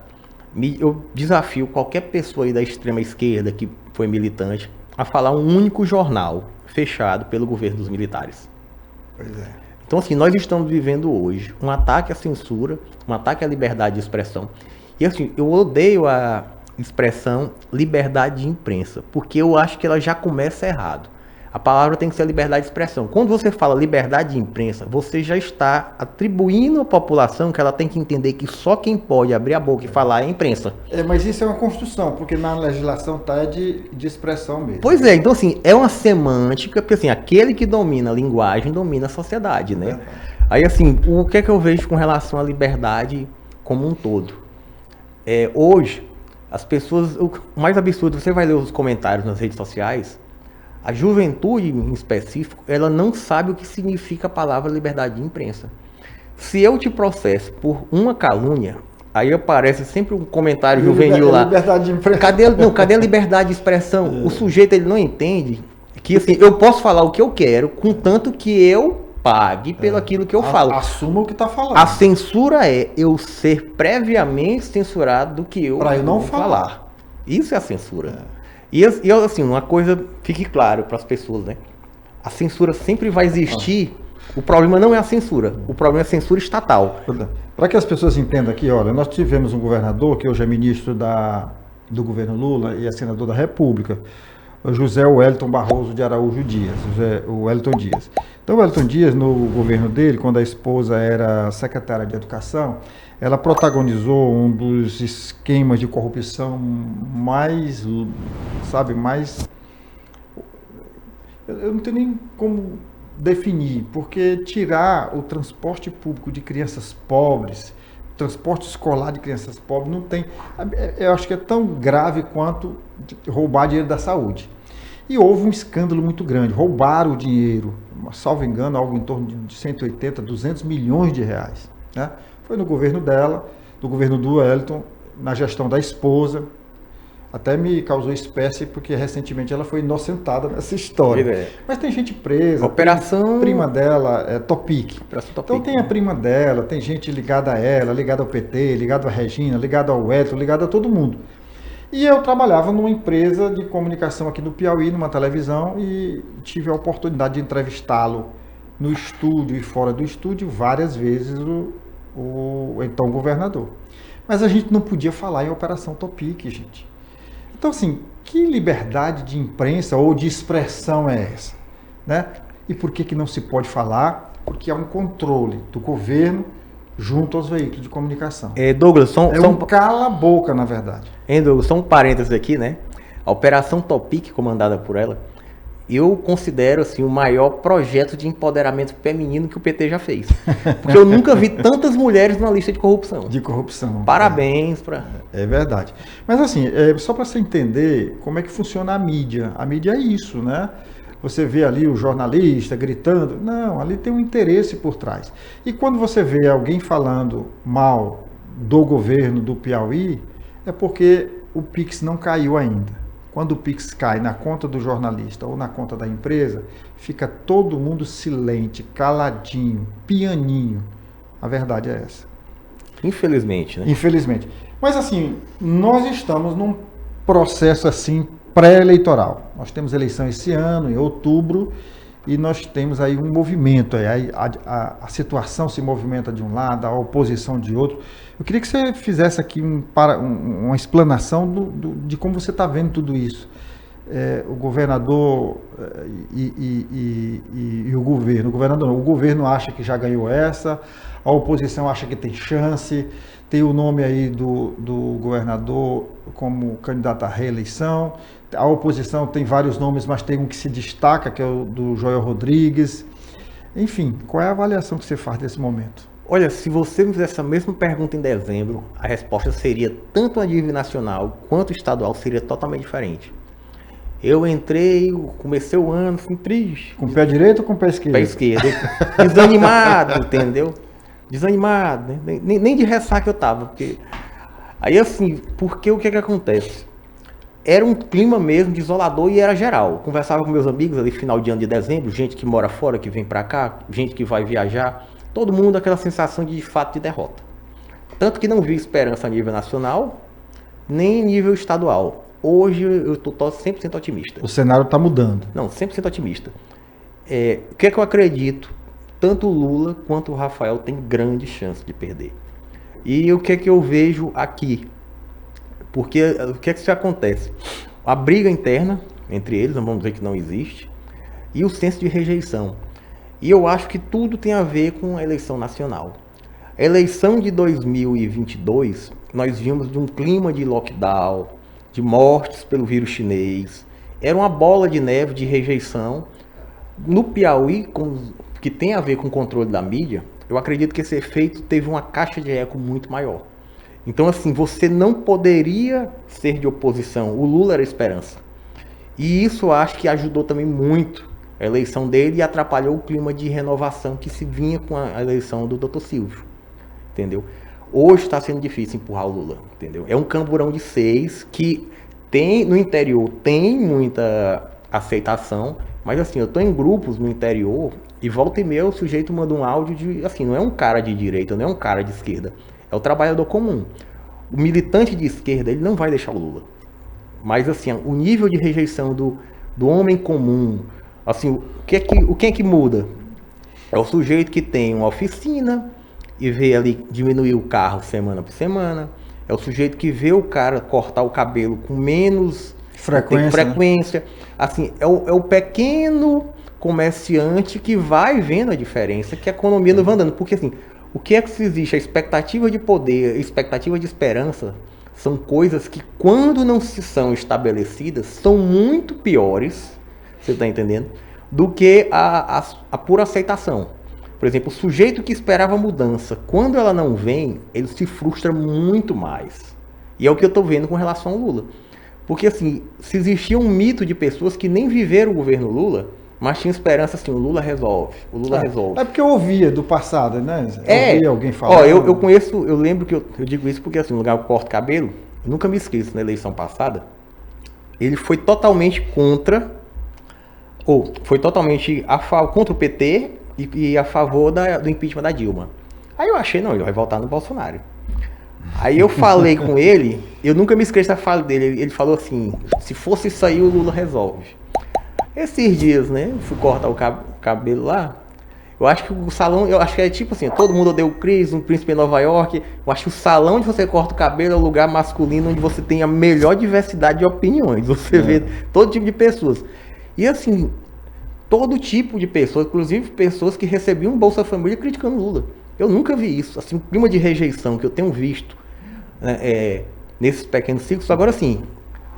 Eu desafio qualquer pessoa aí da extrema esquerda que foi militante a falar um único jornal fechado pelo governo dos militares. Pois é. Então, assim, nós estamos vivendo hoje um ataque à censura, um ataque à liberdade de expressão. E, assim, eu odeio a expressão liberdade de imprensa, porque eu acho que ela já começa errado. A palavra tem que ser liberdade de expressão. Quando você fala liberdade de imprensa, você já está atribuindo à população que ela tem que entender que só quem pode abrir a boca e falar é a imprensa. Mas isso é uma construção, porque na legislação está de expressão mesmo. Pois é, então assim, é uma semântica, porque assim, aquele que domina a linguagem domina a sociedade, né? Aí assim, o que é que eu vejo com relação à liberdade como um todo? Hoje, as pessoas, o mais absurdo, você vai ler os comentários nas redes sociais, a juventude, em específico, ela não sabe o que significa a palavra liberdade de imprensa. Se eu te processo por uma calúnia, aí aparece sempre um comentário juvenil lá. Liberdade de imprensa. Cadê a liberdade de expressão? O sujeito ele não entende que assim, eu posso falar o que eu quero, contanto que eu pague pelo aquilo que eu falo. Assuma o que está falando. A censura é eu ser previamente censurado do que eu Para eu não vou falar. Isso é a censura. E assim, uma coisa fique claro para as pessoas, né? A censura sempre vai existir. O problema não é a censura, o problema é a censura estatal. Para que as pessoas entendam aqui, olha, nós tivemos um governador que hoje é ministro do governo Lula e é senador da República, o José Wellington Barroso de Araújo Dias, o Wellington Dias. Então, o Wellington Dias, no governo dele, quando a esposa era secretária de Educação, ela protagonizou um dos esquemas de corrupção mais, eu não tenho nem como definir, porque tirar o transporte público de crianças pobres, transporte escolar de crianças pobres, não tem, eu acho que é tão grave quanto roubar dinheiro da saúde. E houve um escândalo muito grande, roubaram o dinheiro, salvo engano, algo em torno de 180, 200 milhões de reais, né? Foi no governo dela, no governo do Wellington, na gestão da esposa. Até me causou espécie, porque recentemente ela foi inocentada nessa história. Mas tem gente presa. Operação... Prima dela é Topic. Então tem a prima dela, tem gente ligada a ela, ligada ao PT, ligada a Regina, ligada ao Wellington, ligada a todo mundo. E eu trabalhava numa empresa de comunicação aqui no Piauí, numa televisão, e tive a oportunidade de entrevistá-lo no estúdio e fora do estúdio várias vezes, o então governador. Mas a gente não podia falar em Operação Topic, gente. Então, assim, que liberdade de imprensa ou de expressão é essa? Né? E por que não se pode falar? Porque há um controle do governo junto aos veículos de comunicação. Douglas, um cala-boca, na verdade. Douglas, só um parênteses aqui, né? A Operação Topic, comandada por ela, eu considero assim, o maior projeto de empoderamento feminino que o PT já fez. Porque eu nunca vi tantas mulheres na lista de corrupção. De corrupção. Parabéns para... É verdade. Mas assim, só para você entender como é que funciona a mídia. A mídia é isso, né? Você vê ali o jornalista gritando. Não, ali tem um interesse por trás. E quando você vê alguém falando mal do governo do Piauí, é porque o Pix não caiu ainda. Quando o Pix cai na conta do jornalista ou na conta da empresa, fica todo mundo silente, caladinho, pianinho. A verdade é essa. Infelizmente, né? Infelizmente. Mas assim, nós estamos num processo assim pré-eleitoral. Nós temos eleição esse ano, em outubro, e nós temos aí um movimento. A situação se movimenta de um lado, a oposição de outro. Eu queria que você fizesse aqui uma explanação de como você está vendo tudo isso. O governador e o governo. O governador não, o governo acha que já ganhou essa, a oposição acha que tem chance, tem o nome aí do governador como candidato à reeleição, a oposição tem vários nomes, mas tem um que se destaca, que é o do Joel Rodrigues. Enfim, qual é a avaliação que você faz desse momento? Olha, se você me fizesse essa mesma pergunta em dezembro, a resposta seria tanto a nível nacional quanto estadual, seria totalmente diferente. Eu entrei, comecei o ano assim, triste. Com o pé direito ou com o pé esquerdo? Pé esquerdo. Desanimado, entendeu? Desanimado, né? Nem de ressaca eu tava. Porque... Aí assim, porque o que acontece? Era um clima mesmo desolador e era geral. Conversava com meus amigos ali final de ano de dezembro, gente que mora fora, que vem pra cá, gente que vai viajar. Todo mundo aquela sensação de fato de derrota. Tanto que não vi esperança a nível nacional, nem em nível estadual. Hoje eu estou 100% otimista. O cenário está mudando. Não, 100% otimista. O que é que eu acredito? Tanto o Lula quanto o Rafael têm grande chance de perder. E o que é que eu vejo aqui? Porque o que é que isso acontece? A briga interna entre eles, não vamos dizer que não existe, e o senso de rejeição. E eu acho que tudo tem a ver com a eleição nacional. A eleição de 2022, nós vimos de um clima de lockdown, de mortes pelo vírus chinês. Era uma bola de neve de rejeição. No Piauí, que tem a ver com o controle da mídia, eu acredito que esse efeito teve uma caixa de eco muito maior. Então, assim, você não poderia ser de oposição. O Lula era a esperança. E isso eu acho que ajudou também muito a eleição dele e atrapalhou o clima de renovação que se vinha com a eleição do Dr. Silvio. Entendeu? Hoje está sendo difícil empurrar o Lula, entendeu? É um camburão de 6 que tem, no interior tem muita aceitação, mas assim, eu estou em grupos no interior e volta e meia o sujeito manda um áudio de, assim, não é um cara de direita, não é um cara de esquerda, é o trabalhador comum. O militante de esquerda, ele não vai deixar o Lula. Mas assim, o nível de rejeição do homem comum, assim, o que é que muda? É o sujeito que tem uma oficina e vê ali diminuir o carro semana por semana. É o sujeito que vê o cara cortar o cabelo com menos frequência. Né? Assim, é o pequeno comerciante que vai vendo a diferença, que a economia não vai andando. Porque assim, o que é que se existe? A expectativa de poder, a expectativa de esperança são coisas que, quando não se são estabelecidas, são muito piores, você está entendendo, do que a pura aceitação. Por exemplo, o sujeito que esperava mudança, quando ela não vem, ele se frustra muito mais. E é o que eu estou vendo com relação ao Lula. Porque assim, se existia um mito de pessoas que nem viveram o governo Lula, mas tinham esperança assim, o Lula resolve, o Lula resolve. É porque eu ouvia do passado, né? Eu ouvia alguém falando. Ó, eu conheço, eu lembro que eu digo isso porque assim, no lugar que eu corto cabelo, eu nunca me esqueço, na eleição passada, ele foi totalmente contra o PT, e a favor do impeachment da Dilma. Aí eu achei, não, ele vai votar no Bolsonaro. Aí eu falei com ele, eu nunca me esqueço da fala dele, ele falou assim, se fosse isso aí, o Lula resolve. Esses dias, né, fui cortar o cabelo lá, Eu acho que o salão, eu acho que é tipo assim, todo mundo odeia o Chris, um príncipe em Nova York. Eu acho que o salão onde você corta o cabelo é o lugar masculino onde você tem a melhor diversidade de opiniões. Você vê todo tipo de pessoas. E assim, todo tipo de pessoas, inclusive pessoas que recebiam Bolsa Família criticando Lula. Eu nunca vi isso. Assim, o clima de rejeição que eu tenho visto, né, nesses pequenos ciclos. Agora sim,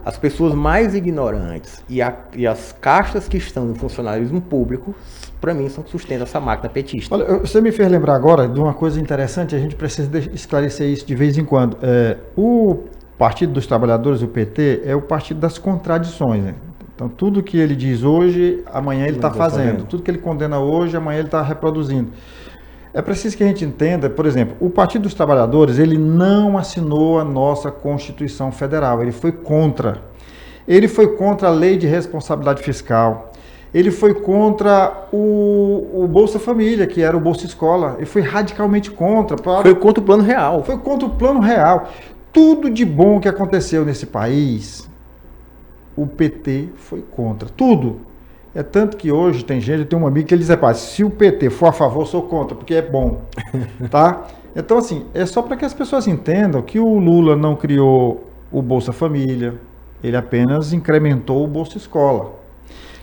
as pessoas mais ignorantes e as castas que estão no funcionalismo público, para mim, são que sustentam essa máquina petista. Olha, você me fez lembrar agora de uma coisa interessante, a gente precisa esclarecer isso de vez em quando. O Partido dos Trabalhadores, o PT, é o partido das contradições, né? Então, tudo que ele diz hoje, amanhã ele está fazendo. Tudo que ele condena hoje, amanhã ele está reproduzindo. É preciso que a gente entenda, por exemplo, o Partido dos Trabalhadores, ele não assinou a nossa Constituição Federal, ele foi contra. Ele foi contra a Lei de Responsabilidade Fiscal, ele foi contra o Bolsa Família, que era o Bolsa Escola, ele foi radicalmente contra. Foi contra o Plano Real. Foi contra o Plano Real. Tudo de bom que aconteceu nesse país, o PT foi contra, tudo. É tanto que hoje tem gente, eu tenho um amigo que ele diz, se o PT for a favor, eu sou contra, porque é bom, tá? Então, assim, é só para que as pessoas entendam que o Lula não criou o Bolsa Família, ele apenas incrementou o Bolsa Escola.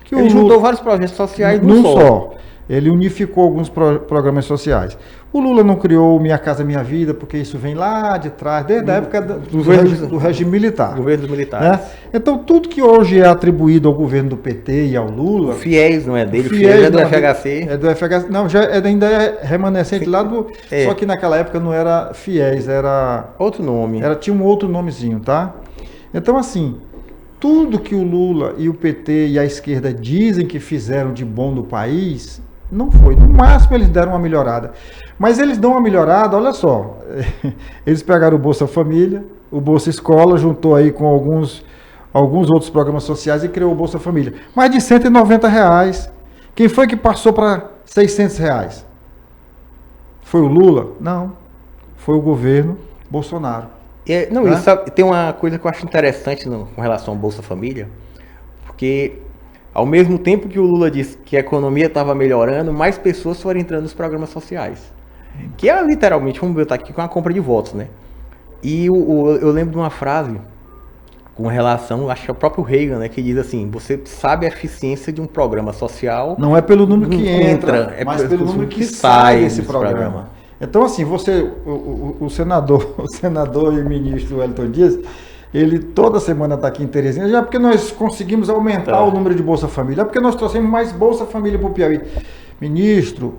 Que ele juntou vários projetos sociais num só. Ele unificou alguns programas sociais. O Lula não criou Minha Casa Minha Vida, porque isso vem lá de trás, desde a época do regime militar. Governos militares. Né? Então, tudo que hoje é atribuído ao governo do PT e ao Lula... O FIES não é dele, o FIES é do FHC. É do FHC. Não, ainda é remanescente lá do... Só que naquela época não era FIES, era... Outro nome. Tinha um outro nomezinho, tá? Então, assim... Tudo que o Lula e o PT e a esquerda dizem que fizeram de bom no país, não foi. No máximo eles deram uma melhorada. Mas eles dão uma melhorada, olha só. Eles pegaram o Bolsa Família, o Bolsa Escola, juntou aí com alguns outros programas sociais e criou o Bolsa Família. Mais de R$190. Quem foi que passou para R$600? Foi o Lula? Não. Foi o governo Bolsonaro. Isso, tem uma coisa que eu acho interessante com relação ao Bolsa Família, porque ao mesmo tempo que o Lula disse que a economia estava melhorando, mais pessoas foram entrando nos programas sociais. Que é literalmente, vamos botar aqui, com a compra de votos, né? E eu lembro de uma frase com relação, acho que é o próprio Reagan, né, que diz assim, você sabe a eficiência de um programa social... Não é pelo número que entra, mas pelo número que sai desse programa. Então, assim, o senador e ministro Wellington Dias, ele toda semana está aqui em Teresina, já porque nós conseguimos aumentar o número de Bolsa Família, porque nós trouxemos mais Bolsa Família para o Piauí. Ministro,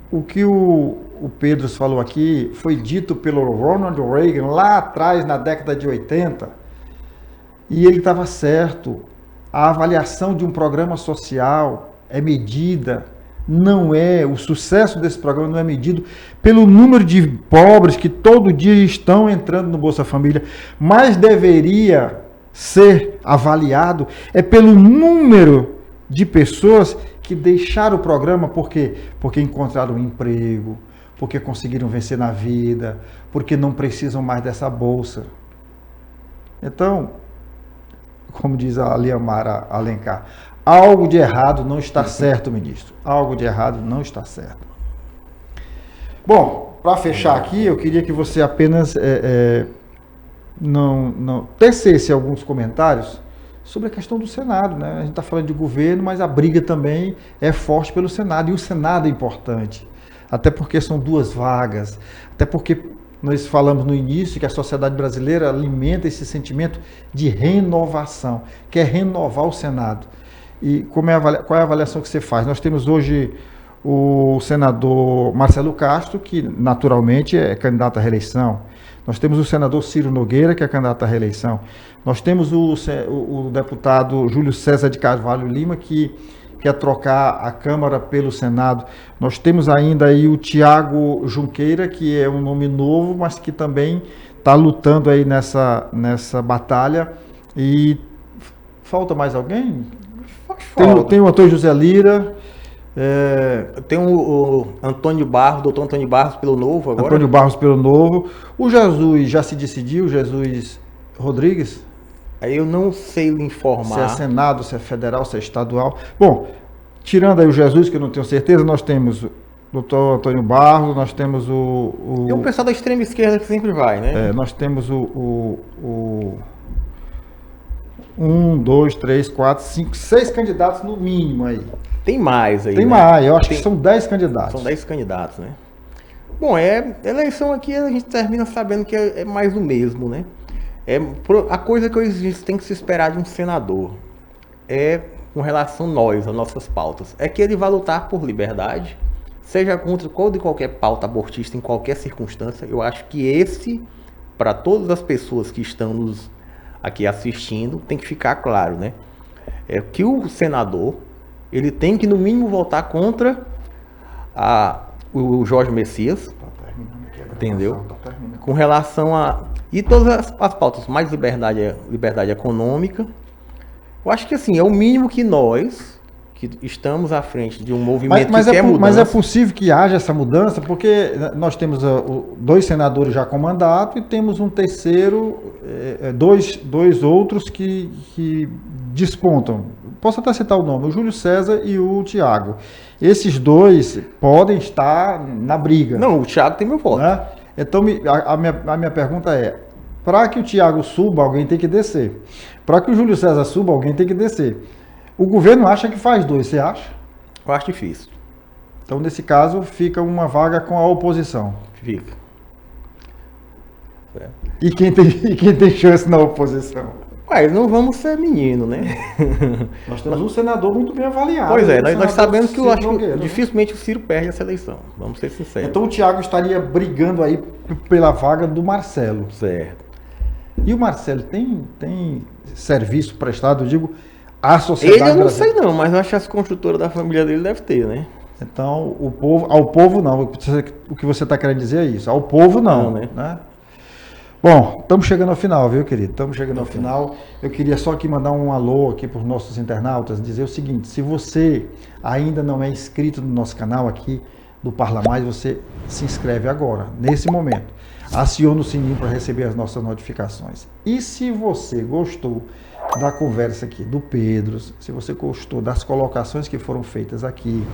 o que o Pedro falou aqui foi dito pelo Ronald Reagan lá atrás, na década de 80, e ele estava certo. A avaliação de um programa social é medida... o sucesso desse programa não é medido pelo número de pobres que todo dia estão entrando no Bolsa Família, mas deveria ser avaliado pelo número de pessoas que deixaram o programa porque encontraram um emprego, porque conseguiram vencer na vida, porque não precisam mais dessa bolsa. Então, como diz a Liamara Alencar, algo de errado não está certo, ministro. Algo de errado não está certo. Bom, para fechar aqui, eu queria que você apenas não tecesse alguns comentários sobre a questão do Senado, né? A gente está falando de governo, mas a briga também é forte pelo Senado, e o Senado é importante, até porque são 2 vagas, até porque nós falamos no início que a sociedade brasileira alimenta esse sentimento de renovação, quer renovar o Senado. E qual é a avaliação que você faz? Nós temos hoje o senador Marcelo Castro, que naturalmente é candidato à reeleição. Nós temos o senador Ciro Nogueira, que é candidato à reeleição. Nós temos o deputado Júlio César de Carvalho Lima, que quer trocar a Câmara pelo Senado. Nós temos ainda aí o Tiago Junqueira, que é um nome novo, mas que também está lutando aí nessa batalha. E falta mais alguém? Tem o Antônio José Lira. Tem o Antônio Barros, doutor Antônio Barros pelo Novo agora. Antônio Barros pelo Novo. O Jesus já se decidiu, Jesus Rodrigues? Aí eu não sei lhe informar. Se é Senado, se é federal, se é estadual. Bom, tirando aí o Jesus, que eu não tenho certeza, nós temos doutor Antônio Barros, nós temos Tem um pessoal da extrema esquerda que sempre vai, né? nós temos 1, 2, 3, 4, 5, 6 candidatos no mínimo aí. Tem mais aí, Tem né? mais, eu acho que são 10 candidatos. São 10 candidatos, né? Bom, eleição aqui a gente termina sabendo que é mais do mesmo, né? A coisa que hoje tem que se esperar de um senador com relação às nossas pautas, é que ele vai lutar por liberdade, seja contra qualquer pauta abortista em qualquer circunstância. Eu acho que para todas as pessoas que estão nos aqui assistindo, tem que ficar claro, né? Que o senador, ele tem que no mínimo votar contra o Jorge Messias, entendeu? Com relação e todas as pautas, mais liberdade econômica. Eu acho que assim, é o mínimo que nós, que estamos à frente de um movimento que quer mudança. Mas é possível que haja essa mudança, porque nós temos 2 senadores já com mandato e temos um terceiro, dois outros que despontam. Posso até citar o nome, o Júlio César e o Tiago. Esses 2 podem estar na briga. Não, o Tiago tem meu voto. Né? Então, a minha pergunta é, para que o Tiago suba, alguém tem que descer. Para que o Júlio César suba, alguém tem que descer. O governo acha que faz 2, você acha? Eu acho difícil. Então, nesse caso, fica uma vaga com a oposição. Fica. E quem tem chance na oposição? Mas não vamos ser menino, né? Nós temos um senador muito bem avaliado. Pois é, nós sabemos que Nogueira, dificilmente o Ciro perde essa eleição. Vamos ser sinceros. Então o Tiago estaria brigando aí pela vaga do Marcelo. Certo. E o Marcelo tem serviço prestado, eu digo, à sociedade Ele eu não brasileira? sei não, mas eu acho que as construtoras da família dele deve ter, né? Então, ao povo não. O que você está querendo dizer é isso. Ao povo não, Não, né? Bom, estamos chegando ao final, viu, querido? Estamos chegando ao final. Eu queria só aqui mandar um alô aqui para os nossos internautas, dizer o seguinte: se você ainda não é inscrito no nosso canal aqui do Parla Mais, você se inscreve agora, nesse momento. Aciona o sininho para receber as nossas notificações. E se você gostou da conversa aqui do Pedro, se você gostou das colocações que foram feitas aqui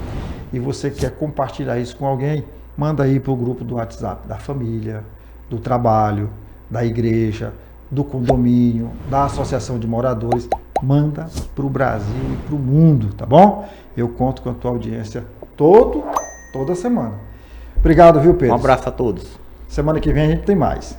e você quer compartilhar isso com alguém, manda aí para o grupo do WhatsApp da família, do trabalho, da igreja, do condomínio, da associação de moradores, manda para o Brasil e para o mundo, tá bom? Eu conto com a tua audiência toda semana. Obrigado, viu, Pedro? Um abraço a todos. Semana que vem a gente tem mais.